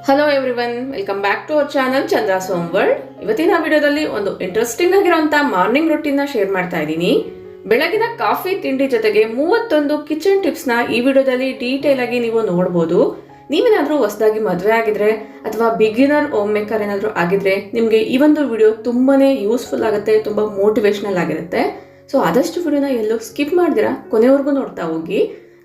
Hello everyone, welcome back to our channel Chandra's home world. ಇವತ್ತಿನ ವಿಡಿಯೋದಲ್ಲಿ ಒಂದು ಇಂಟ್ರೆಸ್ಟಿಂಗ್ ಆಗಿರುವಂತ ಮಾರ್ನಿಂಗ್ ರೊಟೀನ್ ಶೇರ್ ಮಾಡ್ತಾ ಇದ್ದೀನಿ. ಬೆಳಗಿನ ಕಾಫಿ ತಿಂಡಿ ಜೊತೆಗೆ 31 ಕಿಚನ್ ಟಿಪ್ಸ್ ನ ಈ ವಿಡಿಯೋದಲ್ಲಿ ಡೀಟೇಲ್ ಆಗಿ ನೀವು ನೋಡಬಹುದು. ನೀವೇನಾದ್ರೂ ಹೊಸದಾಗಿ ಮದುವೆ ಆಗಿದ್ರೆ ಅಥವಾ ಬಿಗಿನರ್ ಹೋಮ್ ಮೇಕರ್ ಏನಾದ್ರೂ ಆಗಿದ್ರೆ ನಿಮಗೆ ಈ ಒಂದು ವಿಡಿಯೋ ತುಂಬಾನೇ ಯೂಸ್ಫುಲ್ ಆಗುತ್ತೆ, ತುಂಬಾ ಮೋಟಿವೇಶನಲ್ ಆಗಿರುತ್ತೆ. ಸೊ ಆದಷ್ಟು ವಿಡಿಯೋನ ಎಲ್ಲೂ ಸ್ಕಿಪ್ ಮಾಡ್ದಿರಾ ಕೊನೆವರೆಗೂ ನೋಡ್ತಾ ಹೋಗಿ.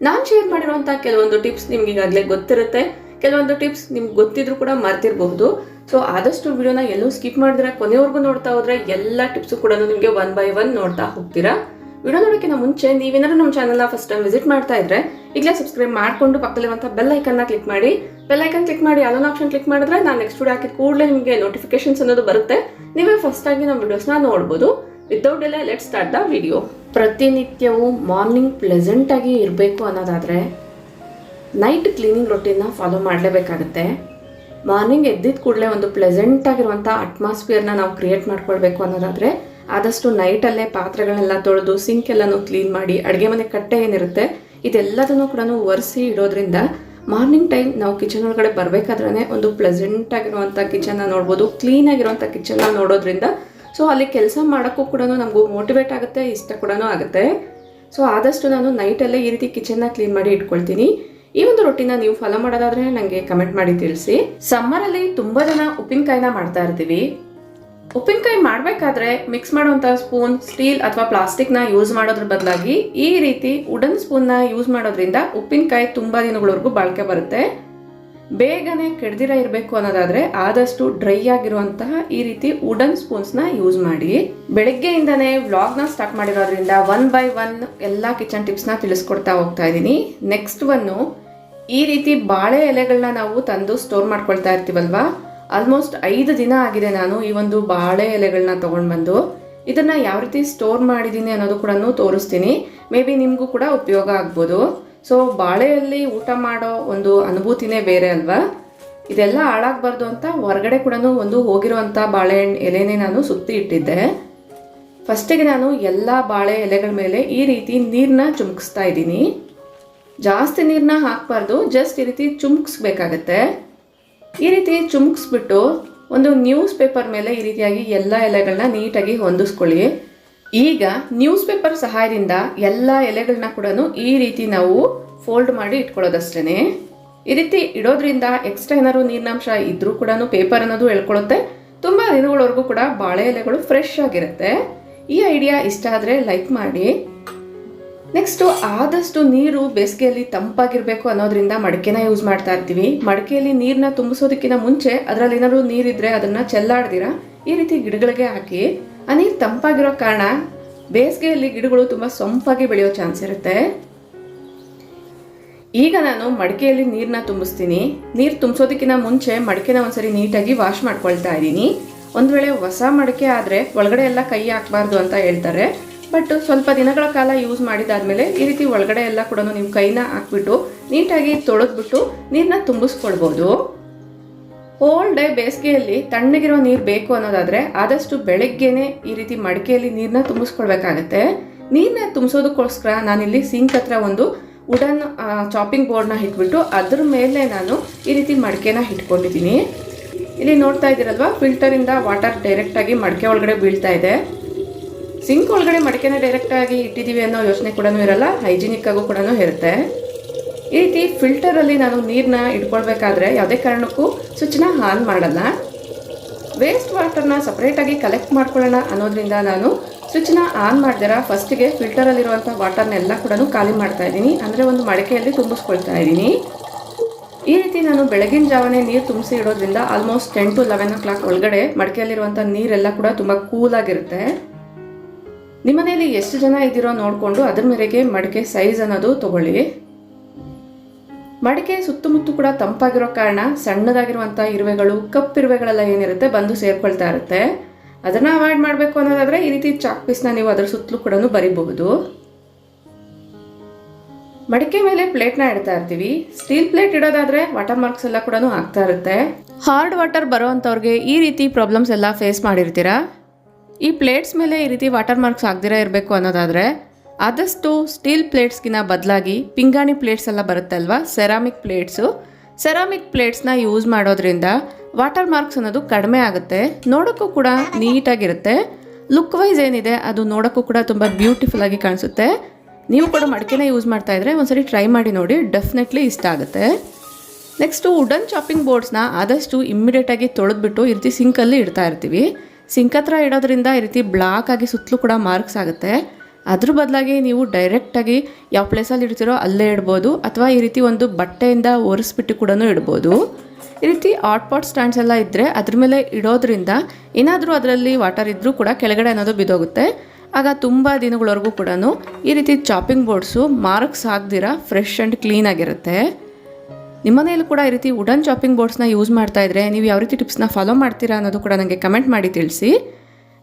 ನಾನು ಶೇರ್ ಮಾಡಿರುವಂತಹ ಕೆಲವೊಂದು ಟಿಪ್ಸ್ ನಿಮ್ಗೆ ಈಗಾಗಲೇ ಗೊತ್ತಿರುತ್ತೆ, ಕೆಲವೊಂದು ಟಿಪ್ಸ್ ನಿಮ್ಗೆ ಗೊತ್ತಿದ್ರು ಕೂಡ ಮರ್ತಿರಬಹುದು. ಸೊ ಆದಷ್ಟು ವಿಡಿಯೋನ ಎಲ್ಲೂ ಸ್ಕಿಪ್ ಮಾಡಿದ್ರೆ ಕೊನೆವರೆಗೂ ನೋಡ್ತಾ ಹೋದ್ರೆ ಎಲ್ಲ ಟಿಪ್ಸು ಕೂಡ ನಿಮಗೆ 1 by 1 ನೋಡ್ತಾ ಹೋಗ್ತೀರಾ. ವಿಡಿಯೋ ನೋಡೋಕ್ಕಿಂತ ಮುಂಚೆ ನೀವೇನಾದ್ರೂ ನಮ್ಮ ಚಾನಲ್ನ ಫಸ್ಟ್ ಟೈಮ್ ವಿಸಿಟ್ ಮಾಡ್ತಾ ಇದ್ರೆ ಈಗಲೇ ಸಬ್ಸ್ಕ್ರೈಬ್ ಮಾಡ್ಕೊಂಡು ಪಕ್ಕದಲ್ಲಿರುವಂಥ ಬೆಲ್ ಐಕನ್ನ ಕ್ಲಿಕ್ ಮಾಡಿ. ಬೆಲ್ ಐಕನ್ ಕ್ಲಿಕ್ ಮಾಡಿ ಆಲ್ ಆಪ್ಷನ್ ಕ್ಲಿಕ್ ಮಾಡಿದ್ರೆ ನಾನು ನೆಕ್ಸ್ಟ್ ವಿಡಿಯೋ ಹಾಕಿದ ಕೂಡಲೇ ನಿಮಗೆ ನೋಟಿಫಿಕೇಶನ್ಸ್ ಅನ್ನೋದು ಬರುತ್ತೆ. ನೀವೇ ಫಸ್ಟ್ ಆಗಿ ನಮ್ಮ ವಿಡಿಯೋಸ್ನ ನೋಡ್ಬೋದು. Without delay let start the video. ಪ್ರತಿನಿತ್ಯವೂ ಮಾರ್ನಿಂಗ್ ಪ್ಲೆಸೆಂಟ್ ಆಗಿ ಇರಬೇಕು ಅನ್ನೋದಾದ್ರೆ ನೈಟ್ ಕ್ಲೀನಿಂಗ್ ರೊಟೀನ್ನ ಫಾಲೋ ಮಾಡಲೇಬೇಕಾಗುತ್ತೆ. ಮಾರ್ನಿಂಗ್ ಎದ್ದಿದ ಕೂಡಲೇ ಒಂದು ಪ್ಲೆಸೆಂಟ್ ಆಗಿರುವಂಥ ಅಟ್ಮಾಸ್ಫಿಯರ್ನ ನಾವು ಕ್ರಿಯೇಟ್ ಮಾಡ್ಕೊಳ್ಬೇಕು ಅನ್ನೋದಾದರೆ ಆದಷ್ಟು ನೈಟಲ್ಲೇ ಪಾತ್ರೆಗಳನ್ನೆಲ್ಲ ತೊಳೆದು ಸಿಂಕ್ ಎಲ್ಲನೂ ಕ್ಲೀನ್ ಮಾಡಿ, ಅಡುಗೆ ಮನೆ ಕಟ್ಟೆ ಏನಿರುತ್ತೆ ಇದೆಲ್ಲದನ್ನು ಕೂಡ ಒರೆಸಿ ಇಡೋದ್ರಿಂದ ಮಾರ್ನಿಂಗ್ ಟೈಮ್ ನಾವು ಕಿಚನ್ ಒಳಗಡೆ ಬರಬೇಕಾದ್ರೆ ಒಂದು ಪ್ಲೆಸೆಂಟ್ ಆಗಿರುವಂಥ ಕಿಚನ್ನ ನೋಡ್ಬೋದು. ಕ್ಲೀನ್ ಆಗಿರುವಂಥ ಕಿಚನ್ನ ನೋಡೋದ್ರಿಂದ ಸೊ ಅಲ್ಲಿ ಕೆಲಸ ಮಾಡೋಕ್ಕೂ ಕೂಡ ನಮಗೂ ಮೋಟಿವೇಟ್ ಆಗುತ್ತೆ, ಇಷ್ಟ ಕೂಡ ಆಗುತ್ತೆ. ಸೊ ಆದಷ್ಟು ನಾನು ನೈಟಲ್ಲೇ ಈ ರೀತಿ ಕಿಚನ್ನ ಕ್ಲೀನ್ ಮಾಡಿ ಇಟ್ಕೊಳ್ತೀನಿ. ಈ ಒಂದು ರೊಟೀನ ನೀವು ಫಾಲೋ ಮಾಡೋದಾದ್ರೆ ನನಗೆ ಕಮೆಂಟ್ ಮಾಡಿ ತಿಳಿಸಿ. ಸಮ್ಮರಲ್ಲಿ ತುಂಬಾ ಜನ ಉಪ್ಪಿನಕಾಯಿನ ಮಾಡ್ತಾ ಇರ್ತೀವಿ. ಉಪ್ಪಿನಕಾಯಿ ಮಾಡಬೇಕಾದ್ರೆ ಮಿಕ್ಸ್ ಮಾಡುವಂಥ ಸ್ಪೂನ್ ಸ್ಟೀಲ್ ಅಥವಾ ಪ್ಲಾಸ್ಟಿಕ್ನ ಯೂಸ್ ಮಾಡೋದ್ರ ಬದಲಾಗಿ ಈ ರೀತಿ ವುಡನ್ ಸ್ಪೂನ್ನ ಯೂಸ್ ಮಾಡೋದ್ರಿಂದ ಉಪ್ಪಿನಕಾಯಿ ತುಂಬಾ ದಿನಗಳವರೆಗೂ ಬಾಳಿಕೆ ಬರುತ್ತೆ. ಬೇಗನೆ ಕೆಡ್ದಿರ ಇರಬೇಕು ಅನ್ನೋದಾದ್ರೆ ಆದಷ್ಟು ಡ್ರೈ ಆಗಿರುವಂತಹ ಈ ರೀತಿ ವುಡನ್ ಸ್ಪೂನ್ಸ್ನ ಯೂಸ್ ಮಾಡಿ. ಬೆಳಗ್ಗೆಯಿಂದನೇ ವ್ಲಾಗ್ನ ಸ್ಟಾರ್ಟ್ ಮಾಡಿರೋದ್ರಿಂದ 1 by 1 ಎಲ್ಲ ಕಿಚನ್ ಟಿಪ್ಸ್ನ ತಿಳಿಸ್ಕೊಡ್ತಾ ಹೋಗ್ತಾ ಇದ್ದೀನಿ. ನೆಕ್ಸ್ಟ್ ಈ ರೀತಿ ಬಾಳೆ ಎಲೆಗಳನ್ನ ನಾವು ತಂದು ಸ್ಟೋರ್ ಮಾಡ್ಕೊಳ್ತಾ ಇರ್ತೀವಲ್ವಾ, ಆಲ್ಮೋಸ್ಟ್ 5 ದಿನ ಆಗಿದೆ ನಾನು ಈ ಒಂದು ಬಾಳೆ ಎಲೆಗಳನ್ನ ತೊಗೊಂಡು ಬಂದು. ಇದನ್ನ ಯಾವ ರೀತಿ ಸ್ಟೋರ್ ಮಾಡಿದ್ದೀನಿ ಅನ್ನೋದು ಕೂಡ ತೋರಿಸ್ತೀನಿ. ಮೇ ಬಿ ನಿಮಗೂ ಕೂಡ ಉಪಯೋಗ ಆಗ್ಬೋದು. ಸೊ ಬಾಳೆಯಲ್ಲಿ ಊಟ ಮಾಡೋ ಒಂದು ಅನುಭೂತಿನೇ ಬೇರೆ ಅಲ್ವಾ. ಇದೆಲ್ಲ ಹಾಳಾಗಬಾರ್ದು ಅಂತ ಹೊರಗಡೆ ಕೂಡ ಒಂದು ಹೋಗಿರುವಂಥ ಬಾಳೆಹಣ್ಣು ಎಲೆನೇ ನಾನು ಸುತ್ತಿ ಇಟ್ಟಿದ್ದೆ. ಫಸ್ಟಿಗೆ ನಾನು ಎಲ್ಲ ಬಾಳೆ ಎಲೆಗಳ ಮೇಲೆ ಈ ರೀತಿ ನೀರನ್ನ ಚುಮ್ಕಿಸ್ತಾ ಇದ್ದೀನಿ. ಜಾಸ್ತಿ ನೀರನ್ನ ಹಾಕಬಾರ್ದು, ಜಸ್ಟ್ ಈ ರೀತಿ ಚುಮ್ಕಿಸ್ಬೇಕಾಗತ್ತೆ. ಈ ರೀತಿ ಚುಮ್ಕಿಸ್ಬಿಟ್ಟು ಒಂದು ನ್ಯೂಸ್ ಪೇಪರ್ ಮೇಲೆ ಈ ರೀತಿಯಾಗಿ ಎಲ್ಲ ಎಲೆಗಳನ್ನ ನೀಟಾಗಿ ಹೊಂದಿಸ್ಕೊಳ್ಳಿ. ಈಗ ನ್ಯೂಸ್ ಪೇಪರ್ ಸಹಾಯದಿಂದ ಎಲ್ಲ ಎಲೆಗಳನ್ನ ಕೂಡ ಈ ರೀತಿ ನಾವು ಫೋಲ್ಡ್ ಮಾಡಿ ಇಟ್ಕೊಳ್ಳೋದಷ್ಟೇ. ಈ ರೀತಿ ಇಡೋದ್ರಿಂದ ಎಕ್ಸ್ಟ್ರಾ ಏನಾದ್ರು ನೀರಿನಾಂಶ ಇದ್ರೂ ಕೂಡ ಪೇಪರ್ ಅನ್ನೋದು ಎಳ್ಕೊಳ್ಳುತ್ತೆ. ತುಂಬ ದಿನಗಳವರೆಗೂ ಕೂಡ ಬಾಳೆ ಎಲೆಗಳು ಫ್ರೆಶ್ ಆಗಿರುತ್ತೆ. ಈ ಐಡಿಯಾ ಇಷ್ಟ ಆದರೆ ಲೈಕ್ ಮಾಡಿ. ನೆಕ್ಸ್ಟು ಆದಷ್ಟು ನೀರು ಬೇಸಿಗೆಯಲ್ಲಿ ತಂಪಾಗಿರಬೇಕು ಅನ್ನೋದ್ರಿಂದ ಮಡಿಕೆನ ಯೂಸ್ ಮಾಡ್ತಾ ಇರ್ತೀವಿ. ಮಡಿಕೆಯಲ್ಲಿ ನೀರನ್ನ ತುಂಬಿಸೋದಕ್ಕಿಂತ ಮುಂಚೆ ಅದರಲ್ಲಿ ಏನಾದ್ರು ನೀರಿದ್ರೆ ಅದನ್ನು ಚೆಲ್ಲಾಡ್ದಿರ ಈ ರೀತಿ ಗಿಡಗಳಿಗೆ ಹಾಕಿ. ಆ ನೀರು ತಂಪಾಗಿರೋ ಕಾರಣ ಬೇಸಿಗೆಯಲ್ಲಿ ಗಿಡಗಳು ತುಂಬ ಸೊಂಪಾಗಿ ಬೆಳೆಯೋ ಚಾನ್ಸ್ ಇರುತ್ತೆ. ಈಗ ನಾನು ಮಡಿಕೆಯಲ್ಲಿ ನೀರನ್ನ ತುಂಬಿಸ್ತೀನಿ. ನೀರು ತುಂಬಿಸೋದಕ್ಕಿಂತ ಮುಂಚೆ ಮಡಿಕೆನ ಒಂದ್ಸರಿ ನೀಟಾಗಿ ವಾಶ್ ಮಾಡ್ಕೊಳ್ತಾ ಇದ್ದೀನಿ. ಒಂದು ವೇಳೆ ಹೊಸ ಮಡಿಕೆ ಆದರೆ ಒಳಗಡೆ ಎಲ್ಲ ಕೈ ಹಾಕಬಾರ್ದು ಅಂತ ಹೇಳ್ತಾರೆ. ಬಟ್ ಸ್ವಲ್ಪ ದಿನಗಳ ಕಾಲ ಯೂಸ್ ಮಾಡಿದಾದ್ಮೇಲೆ ಈ ರೀತಿ ಒಳಗಡೆ ಎಲ್ಲ ಕೂಡ ನೀವು ಕೈನ ಹಾಕ್ಬಿಟ್ಟು ನೀಟಾಗಿ ತೊಳೆದ್ಬಿಟ್ಟು ನೀರನ್ನ ತುಂಬಿಸ್ಕೊಳ್ಬೋದು. ಹೋಲ್ ಡೇ ಬೇಸಿಗೆಯಲ್ಲಿ ತಣ್ಣಗಿರೋ ನೀರು ಬೇಕು ಅನ್ನೋದಾದರೆ ಆದಷ್ಟು ಬೆಳಗ್ಗೆನೆ ಈ ರೀತಿ ಮಡಿಕೆಯಲ್ಲಿ ನೀರನ್ನ ತುಂಬಿಸ್ಕೊಳ್ಬೇಕಾಗತ್ತೆ. ನೀರನ್ನ ತುಂಬಿಸೋದಕ್ಕೋಸ್ಕರ ನಾನಿಲ್ಲಿ ಸಿಂಕ್ ಹತ್ರ ಒಂದು ವುಡನ್ ಚಾಪಿಂಗ್ ಬೋರ್ಡ್ನ ಇಟ್ಬಿಟ್ಟು ಅದ್ರ ಮೇಲೆ ನಾನು ಈ ರೀತಿ ಮಡಿಕೆನ ಇಟ್ಕೊಂಡಿದ್ದೀನಿ. ಇಲ್ಲಿ ನೋಡ್ತಾ ಇದ್ದೀರಲ್ವಾ, ಫಿಲ್ಟರಿಂದ ವಾಟರ್ ಡೈರೆಕ್ಟಾಗಿ ಮಡಿಕೆ ಒಳಗಡೆ ಬೀಳ್ತಾ ಇದೆ. ಸಿಂಕ್ ಒಳಗಡೆ ಮಡಿಕೆನ ಡೈರೆಕ್ಟಾಗಿ ಇಟ್ಟಿದ್ದೀವಿ ಅನ್ನೋ ಯೋಚನೆ ಕೂಡ ಇರಲ್ಲ, ಹೈಜಿನಿಕ್ ಆಗು ಕೂಡ ಇರುತ್ತೆ. ಈ ರೀತಿ ಫಿಲ್ಟರಲ್ಲಿ ನಾನು ನೀರನ್ನ ಇಟ್ಕೊಳ್ಬೇಕಾದ್ರೆ ಯಾವುದೇ ಕಾರಣಕ್ಕೂ ಸ್ವಿಚ್ನ ಆನ್ ಮಾಡಲ್ಲ. ವೇಸ್ಟ್ ವಾಟರ್ನ ಸಪ್ರೇಟಾಗಿ ಕಲೆಕ್ಟ್ ಮಾಡ್ಕೊಳ್ಳೋಣ ಅನ್ನೋದ್ರಿಂದ ನಾನು ಸ್ವಿಚ್ನ ಆನ್ ಮಾಡಿದಿರ ಫಸ್ಟಿಗೆ ಫಿಲ್ಟರಲ್ಲಿರುವಂಥ ವಾಟರ್ನೆಲ್ಲ ಕೂಡ ಖಾಲಿ ಮಾಡ್ತಾ ಇದ್ದೀನಿ. ಅಂದರೆ ಒಂದು ಮಡಿಕೆಯಲ್ಲಿ ತುಂಬಿಸ್ಕೊಳ್ತಾ ಇದ್ದೀನಿ. ಈ ರೀತಿ ನಾನು ಬೆಳಗಿನ ಜಾವನೇ ನೀರು ತುಂಬಿಸಿ ಇಡೋದ್ರಿಂದ ಆಲ್ಮೋಸ್ಟ್ 10 to 11 o'clock ಒಳಗಡೆ ಮಡಿಕೆಯಲ್ಲಿರುವಂಥ ನೀರೆಲ್ಲ ಕೂಡ ತುಂಬ ಕೂಲಾಗಿರುತ್ತೆ. ನಿಮ್ಮ ಮನೆಯಲ್ಲಿ ಎಷ್ಟು ಜನ ಇದ್ದೀರೋ ನೋಡಿಕೊಂಡು ಅದ್ರ ಮೇರೆಗೆ ಮಡಿಕೆ ಸೈಜ್ ಅನ್ನೋದು ತಗೊಳ್ಳಿ. ಮಡಿಕೆ ಸುತ್ತಮುತ್ತ ಕೂಡ ತಂಪಾಗಿರೋ ಕಾರಣ ಸಣ್ಣದಾಗಿರುವಂಥ ಇರುವೆಗಳು, ಕಪ್ಪಿರುವೆಗಳೆಲ್ಲ ಏನಿರುತ್ತೆ ಬಂದು ಸೇರ್ಕೊಳ್ತಾ ಇರುತ್ತೆ. ಅದನ್ನು ಅವಾಯ್ಡ್ ಮಾಡಬೇಕು ಅನ್ನೋದಾದರೆ ಈ ರೀತಿ ಚಾಕ್ ಪೀಸ್ನ ನೀವು ಅದರ ಸುತ್ತಲೂ ಕೂಡ ಬರೀಬಹುದು. ಮಡಿಕೆ ಮೇಲೆ ಪ್ಲೇಟ್ನ ಇಡ್ತಾ ಇರ್ತೀವಿ. ಸ್ಟೀಲ್ ಪ್ಲೇಟ್ ಇಡೋದಾದರೆ ವಾಟರ್ ಮಾರ್ಕ್ಸ್ ಎಲ್ಲ ಕೂಡ ಆಗ್ತಾ ಇರುತ್ತೆ. ಹಾರ್ಡ್ ವಾಟರ್ ಬರೋ ಅಂಥವ್ರಿಗೆ ಈ ರೀತಿ ಪ್ರಾಬ್ಲಮ್ಸ್ ಎಲ್ಲ ಫೇಸ್ ಮಾಡಿರ್ತೀರಾ. ಈ ಪ್ಲೇಟ್ಸ್ ಮೇಲೆ ಈ ರೀತಿ ವಾಟರ್ ಮಾರ್ಕ್ಸ್ ಆಗದಿರ ಇರಬೇಕು ಅನ್ನೋದಾದರೆ ಆದಷ್ಟು ಸ್ಟೀಲ್ ಪ್ಲೇಟ್ಸ್ಗಿನ ಬದಲಾಗಿ ಪಿಂಗಾಣಿ ಪ್ಲೇಟ್ಸ್ ಎಲ್ಲ ಬರುತ್ತೆ ಅಲ್ವಾ, ಸೆರಾಮಿಕ್ ಪ್ಲೇಟ್ಸು, ಸೆರಾಮಿಕ್ ಪ್ಲೇಟ್ಸ್ನ ಯೂಸ್ ಮಾಡೋದ್ರಿಂದ ವಾಟರ್ ಮಾರ್ಕ್ಸ್ ಅನ್ನೋದು ಕಡಿಮೆ ಆಗುತ್ತೆ, ನೋಡೋಕ್ಕೂ ಕೂಡ ನೀಟಾಗಿರುತ್ತೆ. ಲುಕ್ ವೈಸ್ ಏನಿದೆ ಅದು ನೋಡೋಕ್ಕೂ ಕೂಡ ತುಂಬ ಬ್ಯೂಟಿಫುಲ್ ಆಗಿ ಕಾಣಿಸುತ್ತೆ. ನೀವು ಕೂಡ ಮಡಿಕೆನ ಯೂಸ್ ಮಾಡ್ತಾ ಇದ್ರೆ ಒಂದ್ಸರಿ ಟ್ರೈ ಮಾಡಿ ನೋಡಿ, ಡೆಫಿನೆಟ್ಲಿ ಇಷ್ಟ ಆಗುತ್ತೆ. ನೆಕ್ಸ್ಟು ವುಡನ್ ಚಾಪಿಂಗ್ ಬೋರ್ಡ್ಸ್ನ ಆದಷ್ಟು ಇಮ್ಮಿಡಿಯೇಟಾಗಿ ತೊಳೆದ್ಬಿಟ್ಟು ಈ ರೀತಿ ಸಿಂಕಲ್ಲಿ ಇಡ್ತಾ ಇರ್ತೀವಿ. ಸಿಂಕ್ ಹತ್ರ ಇಡೋದ್ರಿಂದ ಈ ರೀತಿ ಬ್ಲಾಕ್ ಆಗಿ ಸುತ್ತಲೂ ಕೂಡ ಮಾರ್ಕ್ಸ್ ಆಗುತ್ತೆ. ಅದ್ರ ಬದಲಾಗಿ ನೀವು ಡೈರೆಕ್ಟಾಗಿ ಯಾವ ಪ್ಲೇಸಲ್ಲಿ ಇಡ್ತೀರೋ ಅಲ್ಲೇ ಇಡ್ಬೋದು, ಅಥವಾ ಈ ರೀತಿ ಒಂದು ಬಟ್ಟೆಯಿಂದ ಒರೆಸ್ಬಿಟ್ಟು ಕೂಡ ಇಡ್ಬೋದು. ಈ ರೀತಿ ಹಾಟ್ ಪಾಟ್ ಸ್ಟ್ಯಾಂಡ್ಸ್ ಎಲ್ಲ ಇದ್ದರೆ ಅದ್ರ ಮೇಲೆ ಇಡೋದ್ರಿಂದ ಏನಾದರೂ ಅದರಲ್ಲಿ ವಾಟರ್ ಇದ್ದರೂ ಕೂಡ ಕೆಳಗಡೆ ಅನ್ನೋದು ಬಿದ್ದೋಗುತ್ತೆ. ಆಗ ತುಂಬ ದಿನಗಳವರೆಗೂ ಕೂಡ ಈ ರೀತಿ ಚಾಪಿಂಗ್ ಬೋರ್ಡ್ಸು ಮಾರ್ಕ್ಸ್ ಆಗದಿರ ಫ್ರೆಶ್ ಆ್ಯಂಡ್ ಕ್ಲೀನಾಗಿರುತ್ತೆ. ನಿಮ್ಮನೇಲಿ ಕೂಡ ಈ ರೀತಿ ವುಡನ್ ಚಾಪಿಂಗ್ ಬೋರ್ಡ್ಸ್ನ ಯೂಸ್ ಮಾಡ್ತಾ ಇದ್ರೆ ನೀವು ಯಾವ ರೀತಿ ಟಿಪ್ಸ್ನ ಫಾಲೋ ಮಾಡ್ತೀರಾ ಅನ್ನೋದು ಕೂಡ ನನಗೆ ಕಮೆಂಟ್ ಮಾಡಿ ತಿಳಿಸಿ.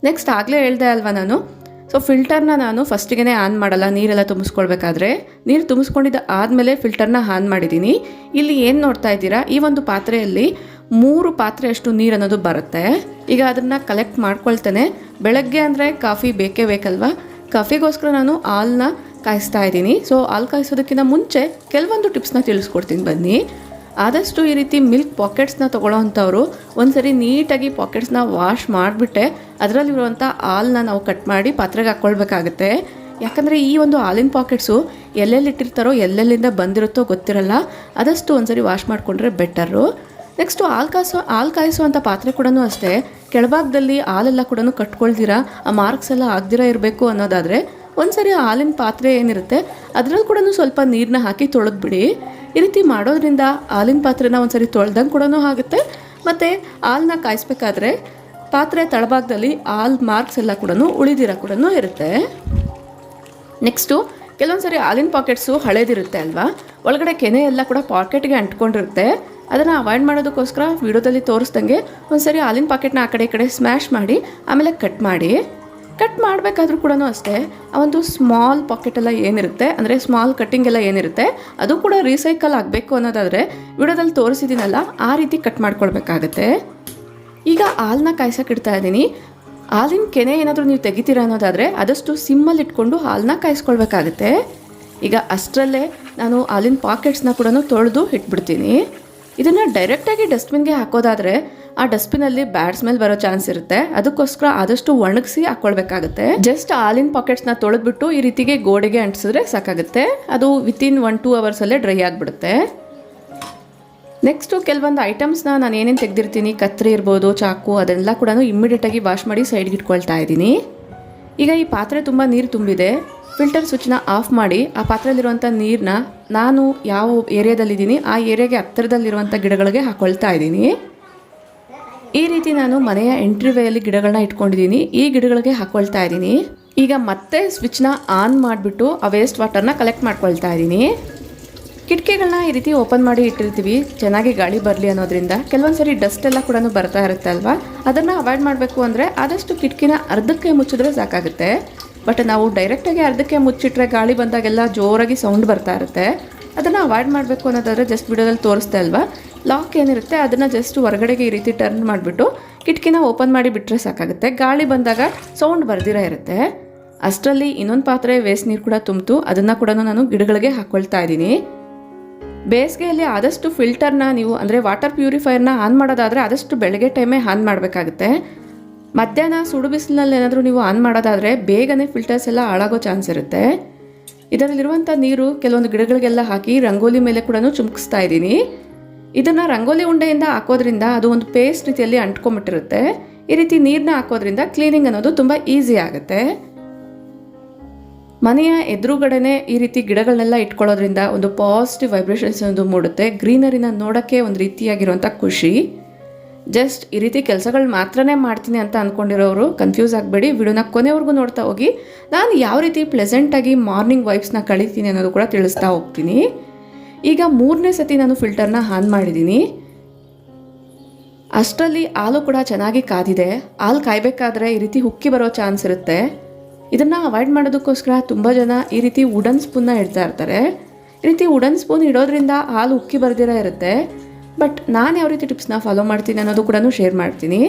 ನೆಕ್ಸ್ಟ್ ಆಗಲೇ ಹೇಳ್ದೆ ಅಲ್ವಾ ನಾನು, ಸೊ ಫಿಲ್ಟರ್ನ ನಾನು ಫಸ್ಟಿಗೆ ಆನ್ ಮಾಡಲ್ಲ. ನೀರೆಲ್ಲ ತುಂಬಿಸ್ಕೊಳ್ಬೇಕಾದ್ರೆ ನೀರು ತುಂಬಿಸ್ಕೊಂಡಿದ್ದ ಆದಮೇಲೆ ಫಿಲ್ಟರ್ನ ಆನ್ ಮಾಡಿದ್ದೀನಿ. ಇಲ್ಲಿ ಏನು ನೋಡ್ತಾ ಇದ್ದೀರಾ, ಈ ಒಂದು ಪಾತ್ರೆಯಲ್ಲಿ 3 ಪಾತ್ರೆ ಅಷ್ಟು ನೀರು ಅನ್ನೋದು ಬರುತ್ತೆ. ಈಗ ಅದನ್ನು ಕಲೆಕ್ಟ್ ಮಾಡ್ಕೊಳ್ತೇನೆ. ಬೆಳಗ್ಗೆ ಅಂದರೆ ಕಾಫಿ ಬೇಕೇ ಬೇಕಲ್ವಾ, ಕಾಫಿಗೋಸ್ಕರ ನಾನು ಹಾಲನ್ನ ಕಾಯಿಸ್ತಾ ಇದ್ದೀನಿ. ಸೊ ಹಾಲು ಕಾಯಿಸೋದಕ್ಕಿಂತ ಮುಂಚೆ ಕೆಲವೊಂದು ಟಿಪ್ಸ್ನ ತಿಳಿಸ್ಕೊಡ್ತೀನಿ ಬನ್ನಿ. ಆದಷ್ಟು ಈ ರೀತಿ ಮಿಲ್ಕ್ ಪಾಕೆಟ್ಸ್ನ ತೊಗೊಳ್ಳೋ ಅಂಥವ್ರು ಒಂದ್ಸರಿ ನೀಟಾಗಿ ಪಾಕೆಟ್ಸ್ನ ವಾಶ್ ಮಾಡಿಬಿಟ್ಟೆ ಅದರಲ್ಲಿರುವಂಥ ಹಾಲನ್ನ ನಾವು ಕಟ್ ಮಾಡಿ ಪಾತ್ರೆಗೆ ಹಾಕ್ಕೊಳ್ಬೇಕಾಗತ್ತೆ. ಯಾಕಂದರೆ ಈ ಒಂದು ಹಾಲಿನ ಪಾಕೆಟ್ಸು ಎಲ್ಲೆಲ್ಲಿ ಇಟ್ಟಿರ್ತಾರೋ ಎಲ್ಲೆಲ್ಲಿಂದ ಬಂದಿರುತ್ತೋ ಗೊತ್ತಿರಲ್ಲ. ಆದಷ್ಟು ಒಂದ್ಸರಿ ವಾಶ್ ಮಾಡಿಕೊಂಡ್ರೆ ಬೆಟರು. ನೆಕ್ಸ್ಟು ಹಾಲು ಕಾಯಿಸುವಂಥ ಪಾತ್ರೆ ಕೂಡ ಅಷ್ಟೇ, ಕೆಳಭಾಗದಲ್ಲಿ ಹಾಲೆಲ್ಲ ಕೂಡ ಕಟ್ಕೊಳ್ದಿರ ಆ ಮಾರ್ಕ್ಸ್ ಎಲ್ಲ ಆಗದಿರ ಇರಬೇಕು ಅನ್ನೋದಾದರೆ ಒಂದ್ಸರಿ ಹಾಲಿನ ಪಾತ್ರೆ ಏನಿರುತ್ತೆ ಅದರಲ್ಲಿ ಕೂಡ ಸ್ವಲ್ಪ ನೀರನ್ನ ಹಾಕಿ ತೊಳೆದ್ಬಿಡಿ. ಈ ರೀತಿ ಮಾಡೋದ್ರಿಂದ ಹಾಲಿನ ಪಾತ್ರೆನ ಒಂದ್ಸರಿ ತೊಳೆದಂಗೆ ಕೂಡ ಆಗುತ್ತೆ, ಮತ್ತು ಹಾಲನ್ನ ಕಾಯಿಸ್ಬೇಕಾದ್ರೆ ಪಾತ್ರೆ ತಳಭಾಗದಲ್ಲಿ ಹಾಲು ಮಾರ್ಕ್ಸ್ ಎಲ್ಲ ಕೂಡ ಉಳಿದಿರ ಕೂಡ ಇರುತ್ತೆ. ನೆಕ್ಸ್ಟು ಕೆಲವೊಂದ್ಸರಿ ಹಾಲಿನ ಪಾಕೆಟ್ಸು ಹಳೇದಿರುತ್ತೆ ಅಲ್ವಾ, ಒಳಗಡೆ ಕೆನೆ ಎಲ್ಲ ಕೂಡ ಪಾಕೆಟ್ಗೆ ಅಂಟ್ಕೊಂಡಿರುತ್ತೆ. ಅದನ್ನು ಅವಾಯ್ಡ್ ಮಾಡೋದಕ್ಕೋಸ್ಕರ ವಿಡಿಯೋದಲ್ಲಿ ತೋರಿಸ್ದಂಗೆ ಒಂದ್ಸರಿ ಹಾಲಿನ ಪಾಕೆಟ್ನ ಆ ಕಡೆ ಸ್ಮ್ಯಾಶ್ ಮಾಡಿ ಆಮೇಲೆ ಕಟ್ ಮಾಡಿ. ಕಟ್ ಮಾಡಬೇಕಾದ್ರೂ ಕೂಡ ಅಷ್ಟೇ ಆ ಒಂದು ಸ್ಮಾಲ್ ಪಾಕೆಟೆಲ್ಲ ಏನಿರುತ್ತೆ, ಅಂದರೆ ಸ್ಮಾಲ್ ಕಟ್ಟಿಂಗ್ ಎಲ್ಲ ಏನಿರುತ್ತೆ ಅದು ಕೂಡ ರೀಸೈಕಲ್ ಆಗಬೇಕು ಅನ್ನೋದಾದರೆ ವಿಡಿಯೋದಲ್ಲಿ ತೋರಿಸಿದ್ದೀನಲ್ಲ ಆ ರೀತಿ ಕಟ್ ಮಾಡ್ಕೊಳ್ಬೇಕಾಗತ್ತೆ. ಈಗ ಹಾಲನ್ನ ಕಾಯ್ಸೋಕೆ ಇಡ್ತಾ ಇದ್ದೀನಿ. ಹಾಲಿನ ಕೆನೆ ಏನಾದರೂ ನೀವು ತೆಗಿತೀರಾ ಅನ್ನೋದಾದರೆ ಆದಷ್ಟು ಸಿಮ್ಮಲ್ಲಿ ಇಟ್ಕೊಂಡು ಹಾಲನ್ನ ಕಾಯಿಸ್ಕೊಳ್ಬೇಕಾಗತ್ತೆ. ಈಗ ಅಷ್ಟರಲ್ಲೇ ನಾನು ಹಾಲಿನ ಪಾಕೆಟ್ಸ್ನ ಕೂಡ ತೊಳೆದು ಇಟ್ಬಿಡ್ತೀನಿ. ಇದನ್ನು ಡೈರೆಕ್ಟಾಗಿ ಡಸ್ಟ್ಬಿನ್ಗೆ ಹಾಕೋದಾದರೆ ಆ ಡಸ್ಟ್ಬಿನಲ್ಲಿ ಬ್ಯಾಡ್ ಸ್ಮೆಲ್ ಬರೋ ಚಾನ್ಸ್ ಇರುತ್ತೆ. ಅದಕ್ಕೋಸ್ಕರ ಆದಷ್ಟು ಒಣಗಿಸಿ ಹಾಕ್ಕೊಳ್ಬೇಕಾಗುತ್ತೆ. ಜಸ್ಟ್ ಹಾಲಿನ ಪಾಕೆಟ್ಸ್ನ ತೊಳೆದ್ಬಿಟ್ಟು ಈ ರೀತಿಗೆ ಗೋಡೆಗೆ ಅಂಟಿಸಿದ್ರೆ ಸಾಕಾಗುತ್ತೆ. ಅದು ವಿತಿನ್ 1-2 ಅವರ್ಸಲ್ಲೇ ಡ್ರೈ ಆಗಿಬಿಡುತ್ತೆ. ನೆಕ್ಸ್ಟು ಕೆಲವೊಂದು ಐಟಮ್ಸ್ನ ನಾನು ಏನೇನು ತೆಗೆದಿರ್ತೀನಿ, ಕತ್ರಿ ಇರ್ಬೋದು, ಚಾಕು, ಅದೆಲ್ಲ ಕೂಡ ಇಮ್ಮಿಡಿಯೇಟಾಗಿ ವಾಶ್ ಮಾಡಿ ಸೈಡ್ಗೆ ಇಟ್ಕೊಳ್ತಾ ಇದ್ದೀನಿ. ಈಗ ಈ ಪಾತ್ರೆ ತುಂಬ ನೀರು ತುಂಬಿದೆ. ಫಿಲ್ಟರ್ ಸ್ವಿಚ್ನ ಆಫ್ ಮಾಡಿ ಆ ಪಾತ್ರೆಯಲ್ಲಿರುವಂಥ ನೀರನ್ನ ನಾನು ಯಾವ ಏರಿಯಾದಲ್ಲಿದ್ದೀನಿ ಆ ಏರಿಯಾಗೆ ಹತ್ತಿರದಲ್ಲಿರುವಂಥ ಗಿಡಗಳಿಗೆ ಹಾಕ್ಕೊಳ್ತಾ ಇದ್ದೀನಿ. ಈ ರೀತಿ ನಾನು ಮನೆಯ ಎಂಟ್ರಿವೇಯಲ್ಲಿ ಗಿಡಗಳನ್ನ ಇಟ್ಕೊಂಡಿದ್ದೀನಿ, ಈ ಗಿಡಗಳಿಗೆ ಹಾಕ್ಕೊಳ್ತಾ ಇದ್ದೀನಿ. ಈಗ ಮತ್ತೆ ಸ್ವಿಚ್ನ ಆನ್ ಮಾಡಿಬಿಟ್ಟು ಆ ವೇಸ್ಟ್ ವಾಟರ್ನ ಕಲೆಕ್ಟ್ ಮಾಡ್ಕೊಳ್ತಾ ಇದ್ದೀನಿ. ಕಿಟಕಿಗಳನ್ನ ಈ ರೀತಿ ಓಪನ್ ಮಾಡಿ ಇಟ್ಟಿರ್ತೀವಿ ಚೆನ್ನಾಗಿ ಗಾಳಿ ಬರಲಿ ಅನ್ನೋದ್ರಿಂದ. ಕೆಲವೊಂದು ಸರಿ ಡಸ್ಟ್ ಎಲ್ಲ ಕೂಡ ಬರ್ತಾ ಇರುತ್ತೆ ಅಲ್ವಾ, ಅದನ್ನು ಅವಾಯ್ಡ್ ಮಾಡಬೇಕು ಅಂದರೆ ಆದಷ್ಟು ಕಿಟಕಿನ ಅರ್ಧಕ್ಕೆ ಮುಚ್ಚಿದ್ರೆ ಸಾಕಾಗುತ್ತೆ. ಬಟ್ ನಾವು ಡೈರೆಕ್ಟಾಗಿ ಅರ್ಧಕ್ಕೆ ಮುಚ್ಚಿಟ್ರೆ ಗಾಳಿ ಬಂದಾಗೆಲ್ಲ ಜೋರಾಗಿ ಸೌಂಡ್ ಬರ್ತಾ ಇರುತ್ತೆ. ಅದನ್ನು ಅವಾಯ್ಡ್ ಮಾಡಬೇಕು ಅನ್ನೋದಾದರೆ ಜಸ್ಟ್ ವಿಡಿಯೋದಲ್ಲಿ ತೋರಿಸ್ತಾ ಅಲ್ವಾ, ಲಾಕ್ ಏನಿರುತ್ತೆ ಅದನ್ನು ಜಸ್ಟ್ ಹೊರಗಡೆಗೆ ಈ ರೀತಿ ಟರ್ನ್ ಮಾಡಿಬಿಟ್ಟು ಕಿಟಕಿನ ಓಪನ್ ಮಾಡಿ ಬಿಟ್ಟರೆ ಸಾಕಾಗುತ್ತೆ. ಗಾಳಿ ಬಂದಾಗ ಸೌಂಡ್ ಬರ್ದಿರ ಇರುತ್ತೆ. ಅಷ್ಟರಲ್ಲಿ ಇನ್ನೊಂದು ಪಾತ್ರೆ ವೇಸ್ಟ್ ನೀರು ಕೂಡ ತುಂಬಿತು, ಅದನ್ನು ಕೂಡ ನಾನು ಗಿಡಗಳಿಗೆ ಹಾಕ್ಕೊಳ್ತಾ ಇದ್ದೀನಿ. ಬೇಸಿಗೆಯಲ್ಲಿ ಆದಷ್ಟು ಫಿಲ್ಟರ್ನ ನೀವು ಅಂದರೆ ವಾಟರ್ ಪ್ಯೂರಿಫೈಯರ್ನ ಆನ್ ಮಾಡೋದಾದರೆ ಆದಷ್ಟು ಬೆಳಗ್ಗೆ ಟೈಮೇ ಆನ್ ಮಾಡಬೇಕಾಗುತ್ತೆ. ಮಧ್ಯಾಹ್ನ ಸುಡು ಬಿಸಿಲಿನಲ್ಲಿ ಏನಾದರೂ ನೀವು ಆನ್ ಮಾಡೋದಾದರೆ ಬೇಗನೆ ಫಿಲ್ಟರ್ಸ್ ಎಲ್ಲ ಹಾಳಾಗೋ ಚಾನ್ಸ್ ಇರುತ್ತೆ. ಇದರಲ್ಲಿರುವಂಥ ನೀರು ಕೆಲವೊಂದು ಗಿಡಗಳಿಗೆಲ್ಲ ಹಾಕಿ ರಂಗೋಲಿ ಮೇಲೆ ಕೂಡ ಚುಮ್ಕಿಸ್ತಾ ಇದ್ದೀನಿ. ಇದನ್ನು ರಂಗೋಲಿ ಉಂಡೆಯಿಂದ ಹಾಕೋದ್ರಿಂದ ಅದು ಒಂದು ಪೇಸ್ಟ್ ರೀತಿಯಲ್ಲಿ ಅಂಟ್ಕೊಂಬಿಟ್ಟಿರುತ್ತೆ. ಈ ರೀತಿ ನೀರನ್ನ ಹಾಕೋದ್ರಿಂದ ಕ್ಲೀನಿಂಗ್ ಅನ್ನೋದು ತುಂಬ ಈಸಿ ಆಗುತ್ತೆ. ಮನೆಯ ಎದುರುಗಡೆನೆ ಈ ರೀತಿ ಗಿಡಗಳನ್ನೆಲ್ಲ ಇಟ್ಕೊಳ್ಳೋದ್ರಿಂದ ಒಂದು ಪಾಸಿಟಿವ್ ವೈಬ್ರೇಷನ್ಸ್ ಅನ್ನೋದು ಮೂಡುತ್ತೆ. ಗ್ರೀನರಿನ ನೋಡೋಕ್ಕೆ ಒಂದು ರೀತಿಯಾಗಿರುವಂಥ ಖುಷಿ. ಜಸ್ಟ್ ಈ ರೀತಿ ಕೆಲಸಗಳು ಮಾತ್ರನೇ ಮಾಡ್ತೀನಿ ಅಂತ ಅಂದ್ಕೊಂಡಿರೋರು ಕನ್ಫ್ಯೂಸ್ ಆಗಬೇಡಿ, ವಿಡಿಯೋನ ಕೊನೆವರೆಗೂ ನೋಡ್ತಾ ಹೋಗಿ. ನಾನು ಯಾವ ರೀತಿ ಪ್ಲೆಸೆಂಟಾಗಿ ಮಾರ್ನಿಂಗ್ ವೈಬ್ಸ್ನ ಕಳೀತೀನಿ ಅನ್ನೋದು ಕೂಡ ತಿಳಿಸ್ತಾ ಹೋಗ್ತೀನಿ. ಈಗ 3ನೇ ಸತಿ ನಾನು ಫಿಲ್ಟರ್ನ ಆನ್ ಮಾಡಿದ್ದೀನಿ. ಅಷ್ಟರಲ್ಲಿ ಹಾಲು ಕೂಡ ಚೆನ್ನಾಗಿ ಕಾದಿದೆ. ಹಾಲು ಕಾಯಬೇಕಾದ್ರೆ ಈ ರೀತಿ ಉಕ್ಕಿ ಬರೋ ಚಾನ್ಸ್ ಇರುತ್ತೆ. ಇದನ್ನು ಅವಾಯ್ಡ್ ಮಾಡೋದಕ್ಕೋಸ್ಕರ ತುಂಬ ಜನ ಈ ರೀತಿ ವುಡನ್ ಸ್ಪೂನ್ನ ಇಡ್ತಾ ಇರ್ತಾರೆ. ಈ ರೀತಿ ವುಡನ್ ಸ್ಪೂನ್ ಇಡೋದ್ರಿಂದ ಹಾಲು ಉಕ್ಕಿ ಬರ್ದಿರ ಇರುತ್ತೆ. ಬಟ್ ನಾನು ಯಾವ ರೀತಿ ಟಿಪ್ಸ್ನ ಫಾಲೋ ಮಾಡ್ತೀನಿ ಅನ್ನೋದು ಕೂಡ ಶೇರ್ ಮಾಡ್ತೀನಿ.